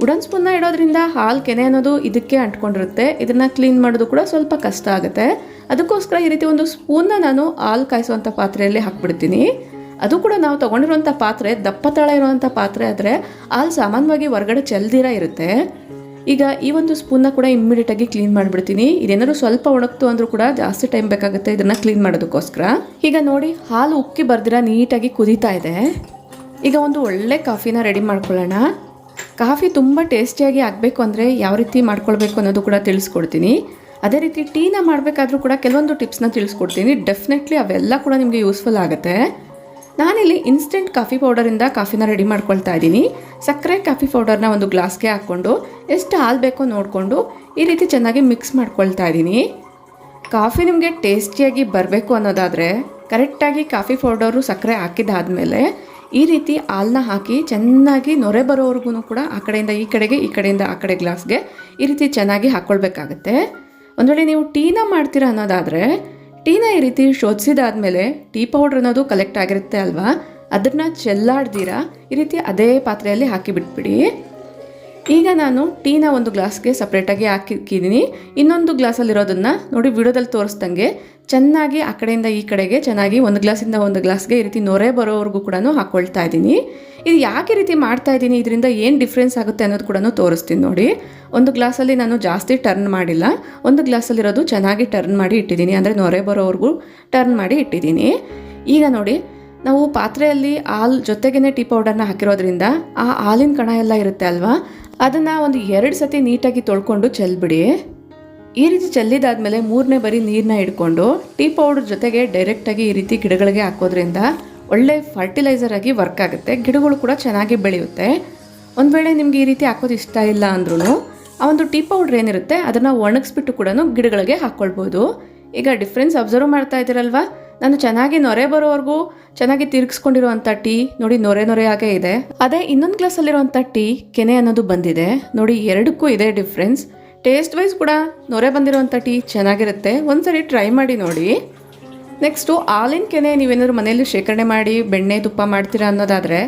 ವುಡನ್ ಸ್ಪೂನ್ನ ಇಡೋದ್ರಿಂದ ಹಾಲು ಕೆನೆ ಅನ್ನೋದು ಇದಕ್ಕೆ ಅಂಟ್ಕೊಂಡಿರುತ್ತೆ. ಇದನ್ನು ಕ್ಲೀನ್ ಮಾಡೋದು ಕೂಡ ಸ್ವಲ್ಪ ಕಷ್ಟ ಆಗುತ್ತೆ. ಅದಕ್ಕೋಸ್ಕರ ಈ ರೀತಿ ಒಂದು ಸ್ಪೂನ್ನ ನಾನು ಹಾಲು ಕಾಯಿಸುವಂಥ ಪಾತ್ರೆಯಲ್ಲಿ ಹಾಕ್ಬಿಡ್ತೀನಿ. ಅದು ಕೂಡ ನಾವು ತೊಗೊಂಡಿರುವಂಥ ಪಾತ್ರೆ ದಪ್ಪ ತಳ ಇರುವಂಥ ಪಾತ್ರೆ ಆದರೆ ಹಾಲು ಸಾಮಾನ್ಯವಾಗಿ ಹೊರಗಡೆ ಚೆಲ್ದಿರ ಇರುತ್ತೆ. ಈಗ ಈ ಒಂದು ಸ್ಪೂನ್ನ ಕೂಡ ಇಮ್ಮಿಡಿಯೇಟಾಗಿ ಕ್ಲೀನ್ ಮಾಡಿಬಿಡ್ತೀನಿ. ಇದೇನಾದ್ರು ಸ್ವಲ್ಪ ಒಣಗ್ತು ಅಂದರೂ ಕೂಡ ಜಾಸ್ತಿ ಟೈಮ್ ಬೇಕಾಗುತ್ತೆ ಇದನ್ನು ಕ್ಲೀನ್ ಮಾಡೋದಕ್ಕೋಸ್ಕರ. ಈಗ ನೋಡಿ ಹಾಲು ಉಕ್ಕಿ ಬರ್ದಿರ ನೀಟಾಗಿ ಕುದೀತಾ ಇದೆ. ಈಗ ಒಂದು ಒಳ್ಳೆ ಕಾಫಿನ ರೆಡಿ ಮಾಡ್ಕೊಳ್ಳೋಣ. ಕಾಫಿ ತುಂಬ ಟೇಸ್ಟಿಯಾಗಿ ಆಗಬೇಕು ಅಂದರೆ ಯಾವ ರೀತಿ ಮಾಡ್ಕೊಳ್ಬೇಕು ಅನ್ನೋದು ಕೂಡ ತಿಳಿಸ್ಕೊಡ್ತೀನಿ. ಅದೇ ರೀತಿ ಟೀನ ಮಾಡಬೇಕಾದ್ರೂ ಕೂಡ ಕೆಲವೊಂದು ಟಿಪ್ಸ್ನ ತಿಳಿಸ್ಕೊಡ್ತೀನಿ. ಡೆಫಿನೆಟ್ಲಿ ಅವೆಲ್ಲ ಕೂಡ ನಿಮಗೆ ಯೂಸ್ಫುಲ್ ಆಗುತ್ತೆ. ನಾನಿಲ್ಲಿ ಇನ್ಸ್ಟೆಂಟ್ ಕಾಫಿ ಪೌಡರಿಂದ ಕಾಫಿನ ರೆಡಿ ಮಾಡ್ಕೊಳ್ತಾ ಇದ್ದೀನಿ. ಸಕ್ಕರೆ ಕಾಫಿ ಪೌಡರ್ನ ಒಂದು ಗ್ಲಾಸ್ಗೆ ಹಾಕ್ಕೊಂಡು ಎಷ್ಟು ಹಾಲು ಬೇಕೋ ನೋಡಿಕೊಂಡು ಈ ರೀತಿ ಚೆನ್ನಾಗಿ ಮಿಕ್ಸ್ ಮಾಡ್ಕೊಳ್ತಾ ಇದ್ದೀನಿ. ಕಾಫಿ ನಿಮಗೆ ಟೇಸ್ಟಿಯಾಗಿ ಬರಬೇಕು ಅನ್ನೋದಾದರೆ ಕರೆಕ್ಟಾಗಿ ಕಾಫಿ ಪೌಡರು ಸಕ್ಕರೆ ಹಾಕಿದ್ದಾದಮೇಲೆ ಈ ರೀತಿ ಹಾಲನ್ನ ಹಾಕಿ ಚೆನ್ನಾಗಿ ನೊರೆ ಬರೋವರೆಗೂ ಕೂಡ ಆ ಕಡೆಯಿಂದ ಈ ಕಡೆಗೆ ಈ ಕಡೆಯಿಂದ ಆ ಕಡೆ ಗ್ಲಾಸ್ಗೆ ಈ ರೀತಿ ಚೆನ್ನಾಗಿ ಹಾಕ್ಕೊಳ್ಬೇಕಾಗತ್ತೆ. ಒಂದು ವೇಳೆ ನೀವು ಟೀನ ಮಾಡ್ತೀರಾ ಅನ್ನೋದಾದರೆ ಟೀನ ಈ ರೀತಿ ಶೋಧಿಸಿದಾದ್ಮೇಲೆ ಟೀ ಪೌಡ್ರ್ ಅನ್ನೋದು ಕಲೆಕ್ಟ್ ಆಗಿರುತ್ತೆ ಅಲ್ವಾ, ಅದನ್ನು ಚೆಲ್ಲಾಡ್ದಿರ ಈ ರೀತಿ ಅದೇ ಪಾತ್ರೆಯಲ್ಲಿ ಹಾಕಿ ಬಿಟ್ಬಿಡಿ. ಈಗ ನಾನು ಟೀನ ಒಂದು ಗ್ಲಾಸ್ಗೆ ಸಪ್ರೇಟಾಗಿ ಹಾಕಿದ್ದೀನಿ. ಇನ್ನೊಂದು ಗ್ಲಾಸಲ್ಲಿರೋದನ್ನು ನೋಡಿ ವಿಡಿಯೋದಲ್ಲಿ ತೋರಿಸ್ದಂಗೆ ಚೆನ್ನಾಗಿ ಆ ಕಡೆಯಿಂದ ಈ ಕಡೆಗೆ ಚೆನ್ನಾಗಿ ಒಂದು ಗ್ಲಾಸಿಂದ ಒಂದು ಗ್ಲಾಸ್ಗೆ ಈ ರೀತಿ ನೊರೆ ಬರೋವರೆಗೂ ಕೂಡ ಹಾಕ್ಕೊಳ್ತಾ ಇದ್ದೀನಿ. ಇದು ಯಾಕೆ ರೀತಿ ಮಾಡ್ತಾ ಇದ್ದೀನಿ, ಇದರಿಂದ ಏನು ಡಿಫ್ರೆನ್ಸ್ ಆಗುತ್ತೆ ಅನ್ನೋದು ಕೂಡ ತೋರಿಸ್ತೀನಿ ನೋಡಿ. ಒಂದು ಗ್ಲಾಸಲ್ಲಿ ನಾನು ಜಾಸ್ತಿ ಟರ್ನ್ ಮಾಡಿಲ್ಲ, ಒಂದು ಗ್ಲಾಸಲ್ಲಿರೋದು ಚೆನ್ನಾಗಿ ಟರ್ನ್ ಮಾಡಿ ಇಟ್ಟಿದ್ದೀನಿ, ಅಂದರೆ ನೊರೆ ಬರೋವರೆಗೂ ಟರ್ನ್ ಮಾಡಿ ಇಟ್ಟಿದ್ದೀನಿ. ಈಗ ನೋಡಿ ನಾವು ಪಾತ್ರೆಯಲ್ಲಿ ಹಾಲು ಜೊತೆಗೇ ಟೀ ಪೌಡರ್ನ ಹಾಕಿರೋದ್ರಿಂದ ಆ ಹಾಲಿನ ಕಣ ಎಲ್ಲ ಇರುತ್ತೆ ಅಲ್ವಾ, ಅದನ್ನು ಒಂದು 2 ಸತಿ ನೀಟಾಗಿ ತೊಳ್ಕೊಂಡು ಚೆಲ್ಬಿಡಿ. ಈ ರೀತಿ ಚೆಲ್ಲಿದಾದ್ಮೇಲೆ 3ನೇ ಬಾರಿ ನೀರನ್ನ ಹಿಡ್ಕೊಂಡು ಟೀ ಪೌಡರ್ ಜೊತೆಗೆ ಡೈರೆಕ್ಟಾಗಿ ಈ ರೀತಿ ಗಿಡಗಳಿಗೆ ಹಾಕೋದ್ರಿಂದ ಒಳ್ಳೆ ಫರ್ಟಿಲೈಸರ್ ಆಗಿ ವರ್ಕ್ ಆಗುತ್ತೆ. ಗಿಡಗಳು ಕೂಡ ಚೆನ್ನಾಗಿ ಬೆಳೆಯುತ್ತೆ. ಒಂದು ವೇಳೆ ನಿಮಗೆ ಈ ರೀತಿ ಹಾಕೋದು ಇಷ್ಟ ಇಲ್ಲ ಅಂದ್ರೂ ಆ ಒಂದು ಟೀ ಪೌಡ್ರ್ ಏನಿರುತ್ತೆ ಅದನ್ನು ಒಣಗಿಸ್ಬಿಟ್ಟು ಕೂಡ ಗಿಡಗಳಿಗೆ ಹಾಕ್ಕೊಳ್ಬೋದು. ಈಗ ಡಿಫ್ರೆನ್ಸ್ ಅಬ್ಸರ್ವ್ ಮಾಡ್ತಾ ಇದ್ದೀರಲ್ವಾ, ನಾನು ಚೆನ್ನಾಗಿ ನೊರೆ ಬರೋವರೆಗೂ ಚೆನ್ನಾಗಿ ತಿರುಗಿಸ್ಕೊಂಡಿರುವಂಥ ಟೀ ನೋಡಿ ನೊರೆ ಆಗೇ ಇದೆ. ಅದೇ ಇನ್ನೊಂದು ಗ್ಲಾಸಲ್ಲಿರುವಂಥ ಟೀ ಕೆನೆ ಅನ್ನೋದು ಬಂದಿದೆ ನೋಡಿ, ಎರಡಕ್ಕೂ ಇದೆ ಡಿಫ್ರೆನ್ಸ್. ಟೇಸ್ಟ್ ವೈಸ್ ಕೂಡ ನೊರೆ ಬಂದಿರುವಂಥ ಟೀ ಚೆನ್ನಾಗಿರುತ್ತೆ, ಒಂದ್ಸರಿ ಟ್ರೈ ಮಾಡಿ ನೋಡಿ. ನೆಕ್ಸ್ಟು ಹಾಲಿನ ಕೆನೆ ನೀವೇನಾದ್ರು ಮನೆಯಲ್ಲಿ ಶೇಖರಣೆ ಮಾಡಿ ಬೆಣ್ಣೆ ತುಪ್ಪ ಮಾಡ್ತೀರಾ ಅನ್ನೋದಾದರೆ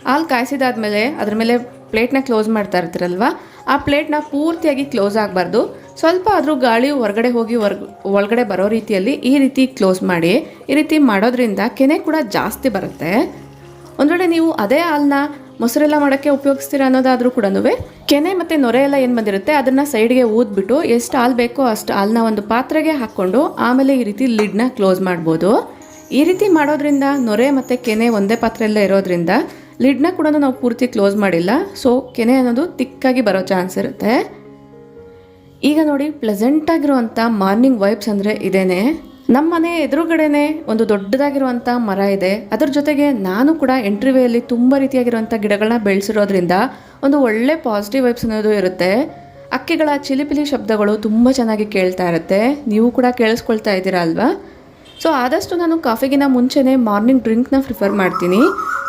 ಹಾಲು ಕಾಯಿಸಿದಾದ್ಮೇಲೆ ಅದ್ರ ಮೇಲೆ ಪ್ಲೇಟ್ನ ಕ್ಲೋಸ್ ಮಾಡ್ತಾ ಇರ್ತೀರಲ್ವ, ಆ ಪ್ಲೇಟ್ನ ಪೂರ್ತಿಯಾಗಿ ಕ್ಲೋಸ್ ಆಗಬಾರ್ದು, ಸ್ವಲ್ಪ ಆದರೂ ಗಾಳಿ ಹೊರಗಡೆ ಹೋಗಿ ಒಳಗಡೆ ಬರೋ ರೀತಿಯಲ್ಲಿ ಈ ರೀತಿ ಕ್ಲೋಸ್ ಮಾಡಿ. ಈ ರೀತಿ ಮಾಡೋದ್ರಿಂದ ಕೆನೆ ಕೂಡ ಜಾಸ್ತಿ ಬರುತ್ತೆ. ಒಂದು ವೇಳೆ ನೀವು ಅದೇ ಹಾಲನ್ನ ಮೊಸರೆಲ್ಲ ಮಾಡೋಕ್ಕೆ ಉಪಯೋಗಿಸ್ತೀರಾ ಅನ್ನೋದಾದರೂ ಕೂಡ ಕೆನೆ ಮತ್ತು ನೊರೆ ಎಲ್ಲ ಏನು ಬಂದಿರುತ್ತೆ ಅದನ್ನು ಸೈಡ್ಗೆ ಊದ್ಬಿಟ್ಟು ಎಷ್ಟು ಹಾಲು ಬೇಕೋ ಅಷ್ಟು ಹಾಲನ್ನ ಒಂದು ಪಾತ್ರೆಗೆ ಹಾಕ್ಕೊಂಡು ಆಮೇಲೆ ಈ ರೀತಿ ಲಿಡ್ನ ಕ್ಲೋಸ್ ಮಾಡ್ಬೋದು. ಈ ರೀತಿ ಮಾಡೋದ್ರಿಂದ ನೊರೆ ಮತ್ತು ಕೆನೆ ಒಂದೇ ಪಾತ್ರೆಯಲ್ಲೇ ಇರೋದ್ರಿಂದ ಲಿಡ್ನ ಕೂಡ ನಾವು ಪೂರ್ತಿ ಕ್ಲೋಸ್ ಮಾಡಿಲ್ಲ, ಸೊ ಕೆನೆ ಅನ್ನೋದು ತಿಕ್ಕಾಗಿ ಬರೋ ಚಾನ್ಸ್ ಇರುತ್ತೆ. ಈಗ ನೋಡಿ ಪ್ಲೆಸೆಂಟಾಗಿರುವಂಥ ಮಾರ್ನಿಂಗ್ ವೈಬ್ಸ್ ಅಂದರೆ ಇದೇನೆ. ನಮ್ಮ ಮನೆ ಎದುರುಗಡೆನೆ ಒಂದು ದೊಡ್ಡದಾಗಿರುವಂಥ ಮರ ಇದೆ, ಅದರ ಜೊತೆಗೆ ನಾನು ಕೂಡ ಎಂಟ್ರಿವೇಯಲ್ಲಿ ತುಂಬ ರೀತಿಯಾಗಿರುವಂಥ ಗಿಡಗಳನ್ನ ಬೆಳೆಸಿರೋದ್ರಿಂದ ಒಂದು ಒಳ್ಳೆ ಪಾಸಿಟಿವ್ ವೈಬ್ಸ್ ಅನ್ನೋದು ಇರುತ್ತೆ. ಅಕ್ಕಿಗಳ ಚಿಲಿಪಿಲಿ ಶಬ್ದಗಳು ತುಂಬ ಚೆನ್ನಾಗಿ ಕೇಳ್ತಾ ಇರುತ್ತೆ, ನೀವು ಕೂಡ ಕೇಳಿಸ್ಕೊಳ್ತಾ ಇದ್ದೀರಾ ಅಲ್ವಾ. ಸೊ ಆದಷ್ಟು ನಾನು ಕಾಫಿಗಿನ ಮುಂಚೆನೇ ಮಾರ್ನಿಂಗ್ ಡ್ರಿಂಕ್ನ ಪ್ರಿಫರ್ ಮಾಡ್ತೀನಿ.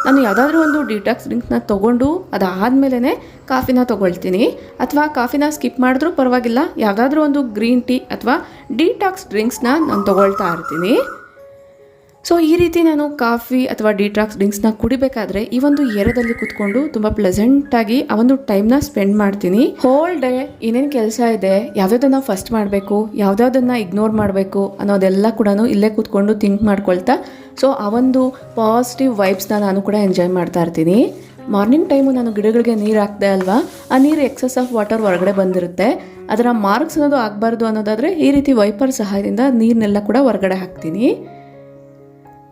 ನಾನು ಯಾವುದಾದ್ರೂ ಒಂದು ಡಿಟಾಕ್ಸ್ ಡ್ರಿಂಕ್ನ ತೊಗೊಂಡು ಅದಾದಮೇಲೆ ಕಾಫಿನ ತೊಗೊಳ್ತೀನಿ, ಅಥವಾ ಕಾಫಿನ ಸ್ಕಿಪ್ ಮಾಡಿದ್ರೂ ಪರವಾಗಿಲ್ಲ, ಯಾವುದಾದ್ರೂ ಒಂದು ಗ್ರೀನ್ ಟೀ ಅಥವಾ ಡಿಟಾಕ್ಸ್ ಡ್ರಿಂಕ್ಸ್ನ ನಾನು ತೊಗೊಳ್ತಾ ಇರ್ತೀನಿ. ಸೊ ಈ ರೀತಿ ನಾನು ಕಾಫಿ ಅಥವಾ ಡಿಟಾಕ್ಸ್ ಡ್ರಿಂಕ್ಸ್ನ ಕುಡಿಬೇಕಾದ್ರೆ ಈ ಒಂದು ಏರಿಯಾದಲ್ಲಿ ಕೂತ್ಕೊಂಡು ತುಂಬ ಪ್ಲೆಸೆಂಟಾಗಿ ಆ ಒಂದು ಟೈಮ್ನ ಸ್ಪೆಂಡ್ ಮಾಡ್ತೀನಿ. ಹೋಲ್ ಡೇ ಏನೇನು ಕೆಲಸ ಇದೆ, ಯಾವುದನ್ನು ಫಸ್ಟ್ ಮಾಡಬೇಕು, ಯಾವುದನ್ನು ಇಗ್ನೋರ್ ಮಾಡಬೇಕು ಅನ್ನೋದೆಲ್ಲ ಕೂಡ ಇಲ್ಲೇ ಕೂತ್ಕೊಂಡು ಥಿಂಕ್ ಮಾಡ್ಕೊಳ್ತಾ ಸೊ ಆ ಒಂದು ಪಾಸಿಟಿವ್ ವೈಬ್ಸ್ನ ನಾನು ಕೂಡ ಎಂಜಾಯ್ ಮಾಡ್ತಾ ಇರ್ತೀನಿ. ಮಾರ್ನಿಂಗ್ ಟೈಮು ನಾನು ಗಿಡಗಳಿಗೆ ನೀರು ಹಾಕ್ದೆ ಅಲ್ವಾ, ಆ ನೀರು ಎಕ್ಸಸ್ ಆಫ್ ವಾಟರ್ ಹೊರಗಡೆ ಬಂದಿರುತ್ತೆ, ಅದರ ಮಾರ್ಕ್ಸ್ ಅನ್ನೋದು ಆಗಬಾರ್ದು ಅನ್ನೋದಾದರೆ ಈ ರೀತಿ ವೈಪರ್ ಸಹಾಯದಿಂದ ನೀರನ್ನೆಲ್ಲ ಕೂಡ ಹೊರಗಡೆ ಹಾಕ್ತೀನಿ.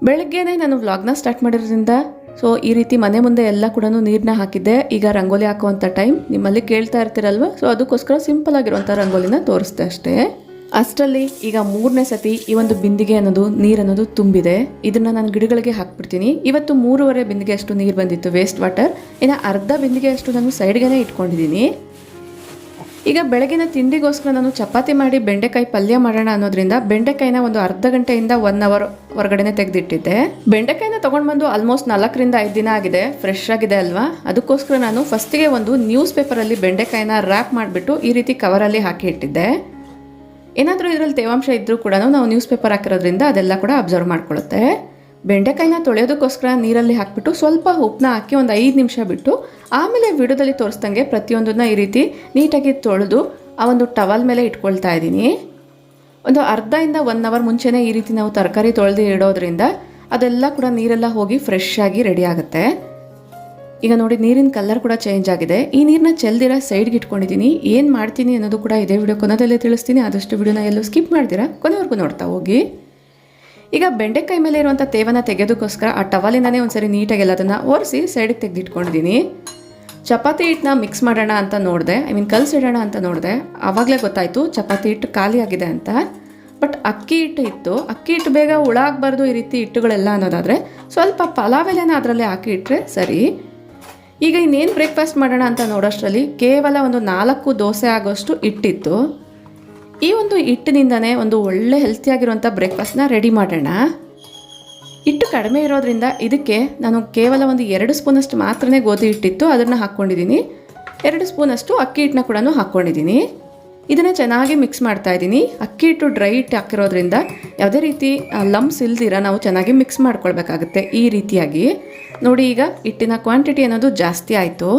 ಬೆಳಗ್ಗೆನೇ ನಾನು ವ್ಲಾಗ್ನ ಸ್ಟಾರ್ಟ್ ಮಾಡಿರೋದ್ರಿಂದ ಸೊ ಈ ರೀತಿ ಮನೆ ಮುಂದೆ ಎಲ್ಲ ಕೂಡ ನೀರನ್ನ ಹಾಕಿದ್ದೆ. ಈಗ ರಂಗೋಲಿ ಹಾಕುವಂಥ ಟೈಮ್ ನಿಮ್ಮಲ್ಲಿ ಕೇಳ್ತಾ ಇರ್ತೀರಲ್ವ, ಸೊ ಅದಕ್ಕೋಸ್ಕರ ಸಿಂಪಲ್ ಆಗಿರುವಂಥ ರಂಗೋಲಿನ ತೋರಿಸ್ದೆ ಅಷ್ಟೇ. ಅಷ್ಟರಲ್ಲಿ ಈಗ 3ನೇ ಸತಿ ಈ ಒಂದು ಬಿಂದಿಗೆ ಅನ್ನೋದು ನೀರನ್ನೋದು ತುಂಬಿದೆ, ಇದನ್ನು ನಾನು ಗಿಡಗಳಿಗೆ ಹಾಕ್ಬಿಡ್ತೀನಿ. ಇವತ್ತು 3.5 ಬಿಂದಿಗೆ ಅಷ್ಟು ನೀರು ಬಂದಿತ್ತು ವೇಸ್ಟ್ ವಾಟರ್, ಇನ್ನು ಅರ್ಧ ಬಿಂದಿಗೆ ಅಷ್ಟು ನಾನು ಸೈಡ್ಗೆ ಇಟ್ಕೊಂಡಿದ್ದೀನಿ. ಈಗ ಬೆಳಗಿನ ತಿಂಡಿಗೋಸ್ಕರ ನಾನು ಚಪಾತಿ ಮಾಡಿ ಬೆಂಡೆಕಾಯಿ ಪಲ್ಯ ಮಾಡೋಣ ಅನ್ನೋದ್ರಿಂದ ಬೆಂಡೆಕಾಯಿನ ಒಂದು ಅರ್ಧ ಗಂಟೆಯಿಂದ 1 ಅವರ್ ಹೊರಗಡೆನೆ ತೆಗೆದಿಟ್ಟಿದ್ದೆ. ಬೆಂಡೆಕಾಯಿನ ತೊಗೊಂಡು ಬಂದು ಆಲ್ಮೋಸ್ಟ್ 4ರಿಂದ 5 ದಿನ ಆಗಿದೆ, ಫ್ರೆಶ್ ಆಗಿದೆ ಅಲ್ವಾ. ಅದಕ್ಕೋಸ್ಕರ ನಾನು ಫಸ್ಟಿಗೆ ಒಂದು ನ್ಯೂಸ್ ಪೇಪರಲ್ಲಿ ಬೆಂಡೆಕಾಯಿನ ರ್ಯಾಪ್ ಮಾಡಿಬಿಟ್ಟು ಈ ರೀತಿ ಕವರಲ್ಲಿ ಹಾಕಿ ಇಟ್ಟಿದ್ದೆ. ಏನಾದರೂ ಇದರಲ್ಲಿ ತೇವಾಂಶ ಇದ್ದರೂ ಕೂಡ ನಾವು ನ್ಯೂಸ್ ಪೇಪರ್ ಹಾಕಿರೋದ್ರಿಂದ ಅದೆಲ್ಲ ಕೂಡ ಅಬ್ಸರ್ವ್ ಮಾಡ್ಕೊಳ್ಳುತ್ತೆ. ಬೆಂಡೆಕಾಯಿನ ತೊಳೆಯೋದಕ್ಕೋಸ್ಕರ ನೀರಲ್ಲಿ ಹಾಕಿಬಿಟ್ಟು ಸ್ವಲ್ಪ ಉಪ್ಪನ್ನ ಹಾಕಿ ಒಂದು 5 ನಿಮಿಷ ಬಿಟ್ಟು ಆಮೇಲೆ ವಿಡಿಯೋದಲ್ಲಿ ತೋರಿಸ್ದಂಗೆ ಪ್ರತಿಯೊಂದನ್ನ ಈ ರೀತಿ ನೀಟಾಗಿ ತೊಳೆದು ಆ ಒಂದು ಟವಲ್ ಮೇಲೆ ಇಟ್ಕೊಳ್ತಾ ಇದ್ದೀನಿ. ಒಂದು ಅರ್ಧದಿಂದ 1 ಅವರ್ ಮುಂಚೆನೇ ಈ ರೀತಿ ನಾವು ತರಕಾರಿ ತೊಳೆದು ಇಡೋದ್ರಿಂದ ಅದೆಲ್ಲ ಕೂಡ ನೀರೆಲ್ಲ ಹೋಗಿ ಫ್ರೆಶ್ ಆಗಿ ರೆಡಿ ಆಗುತ್ತೆ. ಈಗ ನೋಡಿ ನೀರಿನ ಕಲರ್ ಕೂಡ ಚೇಂಜ್ ಆಗಿದೆ. ಈ ನೀರನ್ನ ಚೆಲ್ದಿರ ಸೈಡ್ಗೆ ಇಟ್ಕೊಂಡಿದ್ದೀನಿ. ಏನು ಮಾಡ್ತೀನಿ ಅನ್ನೋದು ಕೂಡ ಇದೇ ವಿಡಿಯೋ ಕೊನೆಯಲ್ಲೇ ತಿಳಿಸ್ತೀನಿ. ಆದಷ್ಟು ವಿಡಿಯೋನ ಎಲ್ಲೂ ಸ್ಕಿಪ್ ಮಾಡ್ತೀರಾ, ಕೊನೆವರೆಗೂ ನೋಡ್ತಾ ಹೋಗಿ. ಈಗ ಬೆಂಡೆಕಾಯಿ ಮೇಲೆ ಇರುವಂಥ ತೇವನ ತೆಗೆಯೋದಕ್ಕೋಸ್ಕರ ಆ ಟವಲಿಂದನೇ ಒಂದ್ಸರಿ ನೀಟಾಗಿ ಎಲ್ಲದನ್ನು ಒರೆಸಿ ಸೈಡಿಗೆ ತೆಗೆದಿಟ್ಕೊಂಡಿದ್ದೀನಿ. ಚಪಾತಿ ಹಿಟ್ಟನ್ನ ಮಿಕ್ಸ್ ಮಾಡೋಣ ಅಂತ ನೋಡಿದೆ, ಕಲಸಿಡೋಣ ಅಂತ ನೋಡಿದೆ. ಆವಾಗಲೇ ಗೊತ್ತಾಯಿತು ಚಪಾತಿ ಹಿಟ್ಟು ಖಾಲಿ ಆಗಿದೆ ಅಂತ. ಬಟ್ ಅಕ್ಕಿ ಹಿಟ್ಟು ಇತ್ತು. ಅಕ್ಕಿ ಹಿಟ್ಟು ಬೇಗ ಹುಳ ಆಗಬಾರ್ದು ಈ ರೀತಿ ಹಿಟ್ಟುಗಳೆಲ್ಲ ಅನ್ನೋದಾದರೆ ಸ್ವಲ್ಪ ಪಲಾವ್ ಎಲೆನ ಅದರಲ್ಲೇ ಹಾಕಿ ಇಟ್ಟರೆ ಸರಿ. ಈಗ ಇನ್ನೇನು ಬ್ರೇಕ್ಫಾಸ್ಟ್ ಮಾಡೋಣ ಅಂತ ನೋಡೋಷ್ಟರಲ್ಲಿ ಕೇವಲ ಒಂದು 4 ದೋಸೆ ಆಗೋಷ್ಟು ಹಿಟ್ಟಿತ್ತು. ಈ ಒಂದು ಹಿಟ್ಟಿನಿಂದನೇ ಒಂದು ಒಳ್ಳೆ ಹೆಲ್ತಿಯಾಗಿರುವಂಥ ಬ್ರೇಕ್ಫಾಸ್ಟ್ನ ರೆಡಿ ಮಾಡೋಣ. ಹಿಟ್ಟು ಕಡಿಮೆ ಇರೋದ್ರಿಂದ ಇದಕ್ಕೆ ನಾನು ಕೇವಲ ಒಂದು 2 ಸ್ಪೂನಷ್ಟು ಮಾತ್ರನೇ ಗೋಧಿ ಹಿಟ್ಟಿತ್ತು, ಅದನ್ನು ಹಾಕ್ಕೊಂಡಿದ್ದೀನಿ. 2 ಸ್ಪೂನಷ್ಟು ಅಕ್ಕಿ ಹಿಟ್ಟನ್ನ ಕೂಡ ಹಾಕ್ಕೊಂಡಿದ್ದೀನಿ. ಇದನ್ನು ಚೆನ್ನಾಗಿ ಮಿಕ್ಸ್ ಮಾಡ್ತಾ ಇದ್ದೀನಿ. ಅಕ್ಕಿ ಹಿಟ್ಟು ಡ್ರೈ ಹಿಟ್ಟು ಹಾಕಿರೋದ್ರಿಂದ ಯಾವುದೇ ರೀತಿ ಲಂಪ್ಸ್ ಇಲ್ದಿರ ನಾವು ಚೆನ್ನಾಗಿ ಮಿಕ್ಸ್ ಮಾಡ್ಕೊಳ್ಬೇಕಾಗುತ್ತೆ. ಈ ರೀತಿಯಾಗಿ ನೋಡಿ, ಈಗ ಹಿಟ್ಟಿನ ಕ್ವಾಂಟಿಟಿ ಅನ್ನೋದು ಜಾಸ್ತಿ ಆಯಿತು.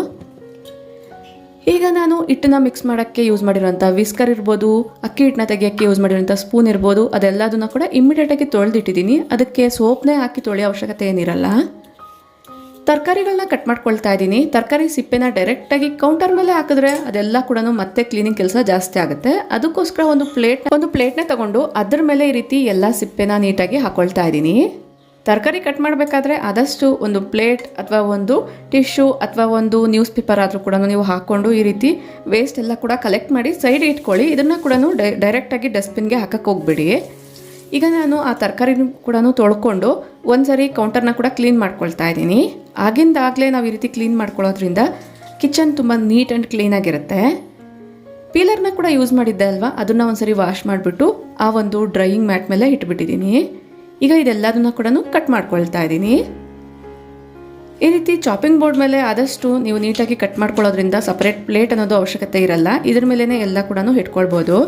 ಈಗ ನಾನು ಹಿಟ್ಟನ್ನ ಮಿಕ್ಸ್ ಮಾಡೋಕ್ಕೆ ಯೂಸ್ ಮಾಡಿರೋಂಥ ವಿಸ್ಕರ್ ಇರ್ಬೋದು, ಅಕ್ಕಿ ಹಿಟ್ಟನ್ನ ತೆಗಿಯೋಕ್ಕೆ ಯೂಸ್ ಮಾಡಿರೋಂಥ ಸ್ಪೂನ್ ಇರ್ಬೋದು, ಅದೆಲ್ಲದನ್ನು ಕೂಡ ಇಮ್ಮಿಡಿಯೇಟಾಗಿ ತೊಳೆದಿಟ್ಟಿದ್ದೀನಿ. ಅದಕ್ಕೆ ಸೋಪ್ನೇ ಹಾಕಿ ತೊಳೆಯೋ ಅವಶ್ಯಕತೆ ಏನಿರಲ್ಲ. ತರಕಾರಿಗಳನ್ನ ಕಟ್ ಮಾಡ್ಕೊಳ್ತಾ ಇದ್ದೀನಿ. ತರಕಾರಿ ಸಿಪ್ಪೆನ ಡೈರೆಕ್ಟಾಗಿ ಕೌಂಟರ್ ಮೇಲೆ ಹಾಕಿದ್ರೆ ಅದೆಲ್ಲ ಕೂಡ ಮತ್ತೆ ಕ್ಲೀನಿಂಗ್ ಕೆಲಸ ಜಾಸ್ತಿ ಆಗುತ್ತೆ. ಅದಕ್ಕೋಸ್ಕರ ಒಂದು ಪ್ಲೇಟ್ನ ತಗೊಂಡು ಅದ್ರ ಮೇಲೆ ಈ ರೀತಿ ಎಲ್ಲ ಸಿಪ್ಪೆನ ನೀಟಾಗಿ ಹಾಕೊಳ್ತಾ ಇದ್ದೀನಿ. ತರಕಾರಿ ಕಟ್ ಮಾಡಬೇಕಾದ್ರೆ ಆದಷ್ಟು ಒಂದು ಪ್ಲೇಟ್ ಅಥವಾ ಒಂದು ಟಿಶ್ಯೂ ಅಥವಾ ಒಂದು ನ್ಯೂಸ್ ಪೇಪರ್ ಆದರೂ ಕೂಡ ನೀವು ಹಾಕ್ಕೊಂಡು ಈ ರೀತಿ ವೇಸ್ಟ್ ಎಲ್ಲ ಕೂಡ ಕಲೆಕ್ಟ್ ಮಾಡಿ ಸೈಡ್ ಇಟ್ಕೊಳ್ಳಿ. ಇದನ್ನು ಕೂಡ ಡೈರೆಕ್ಟಾಗಿ ಡಸ್ಟ್ಬಿನ್ಗೆ ಹಾಕಕ್ಕೆ ಹೋಗ್ಬಿಡಿ. ಈಗ ನಾನು ಆ ತರಕಾರಿ ಕೂಡ ತೊಳ್ಕೊಂಡು ಒಂದ್ಸರಿ ಕೌಂಟರ್ನ ಕೂಡ ಕ್ಲೀನ್ ಮಾಡ್ಕೊಳ್ತಾ ಇದ್ದೀನಿ. ಆಗಿಂದಾಗಲೇ ನಾವು ಈ ರೀತಿ ಕ್ಲೀನ್ ಮಾಡ್ಕೊಳ್ಳೋದ್ರಿಂದ ಕಿಚನ್ ತುಂಬ ನೀಟ್ ಆ್ಯಂಡ್ ಕ್ಲೀನಾಗಿರುತ್ತೆ. ಪೀಲರ್ನ ಕೂಡ ಯೂಸ್ ಮಾಡಿದ್ದೆ ಅಲ್ವಾ, ಅದನ್ನು ಒಂದ್ಸರಿ ವಾಶ್ ಮಾಡಿಬಿಟ್ಟು ಆ ಒಂದು ಡ್ರೈಯಿಂಗ್ ಮ್ಯಾಟ್ ಮೇಲೆ ಇಟ್ಬಿಟ್ಟಿದ್ದೀನಿ. ಈಗ ಇದೆಲ್ಲದನ್ನು ಕೂಡ ಕಟ್ ಮಾಡ್ಕೊಳ್ತಾ ಇದ್ದೀನಿ. ಈ ರೀತಿ ಚಾಪಿಂಗ್ ಬೋರ್ಡ್ ಮೇಲೆ ಆದಷ್ಟು ನೀವು ನೀಟಾಗಿ ಕಟ್ ಮಾಡ್ಕೊಳ್ಳೋದ್ರಿಂದ ಸಪರೇಟ್ ಪ್ಲೇಟ್ ಅನ್ನೋದು ಅವಶ್ಯಕತೆ ಇರಲ್ಲ. ಇದ್ರ ಮೇಲೇ ಎಲ್ಲ ಕೂಡ ಇಟ್ಕೊಳ್ಬೋದು.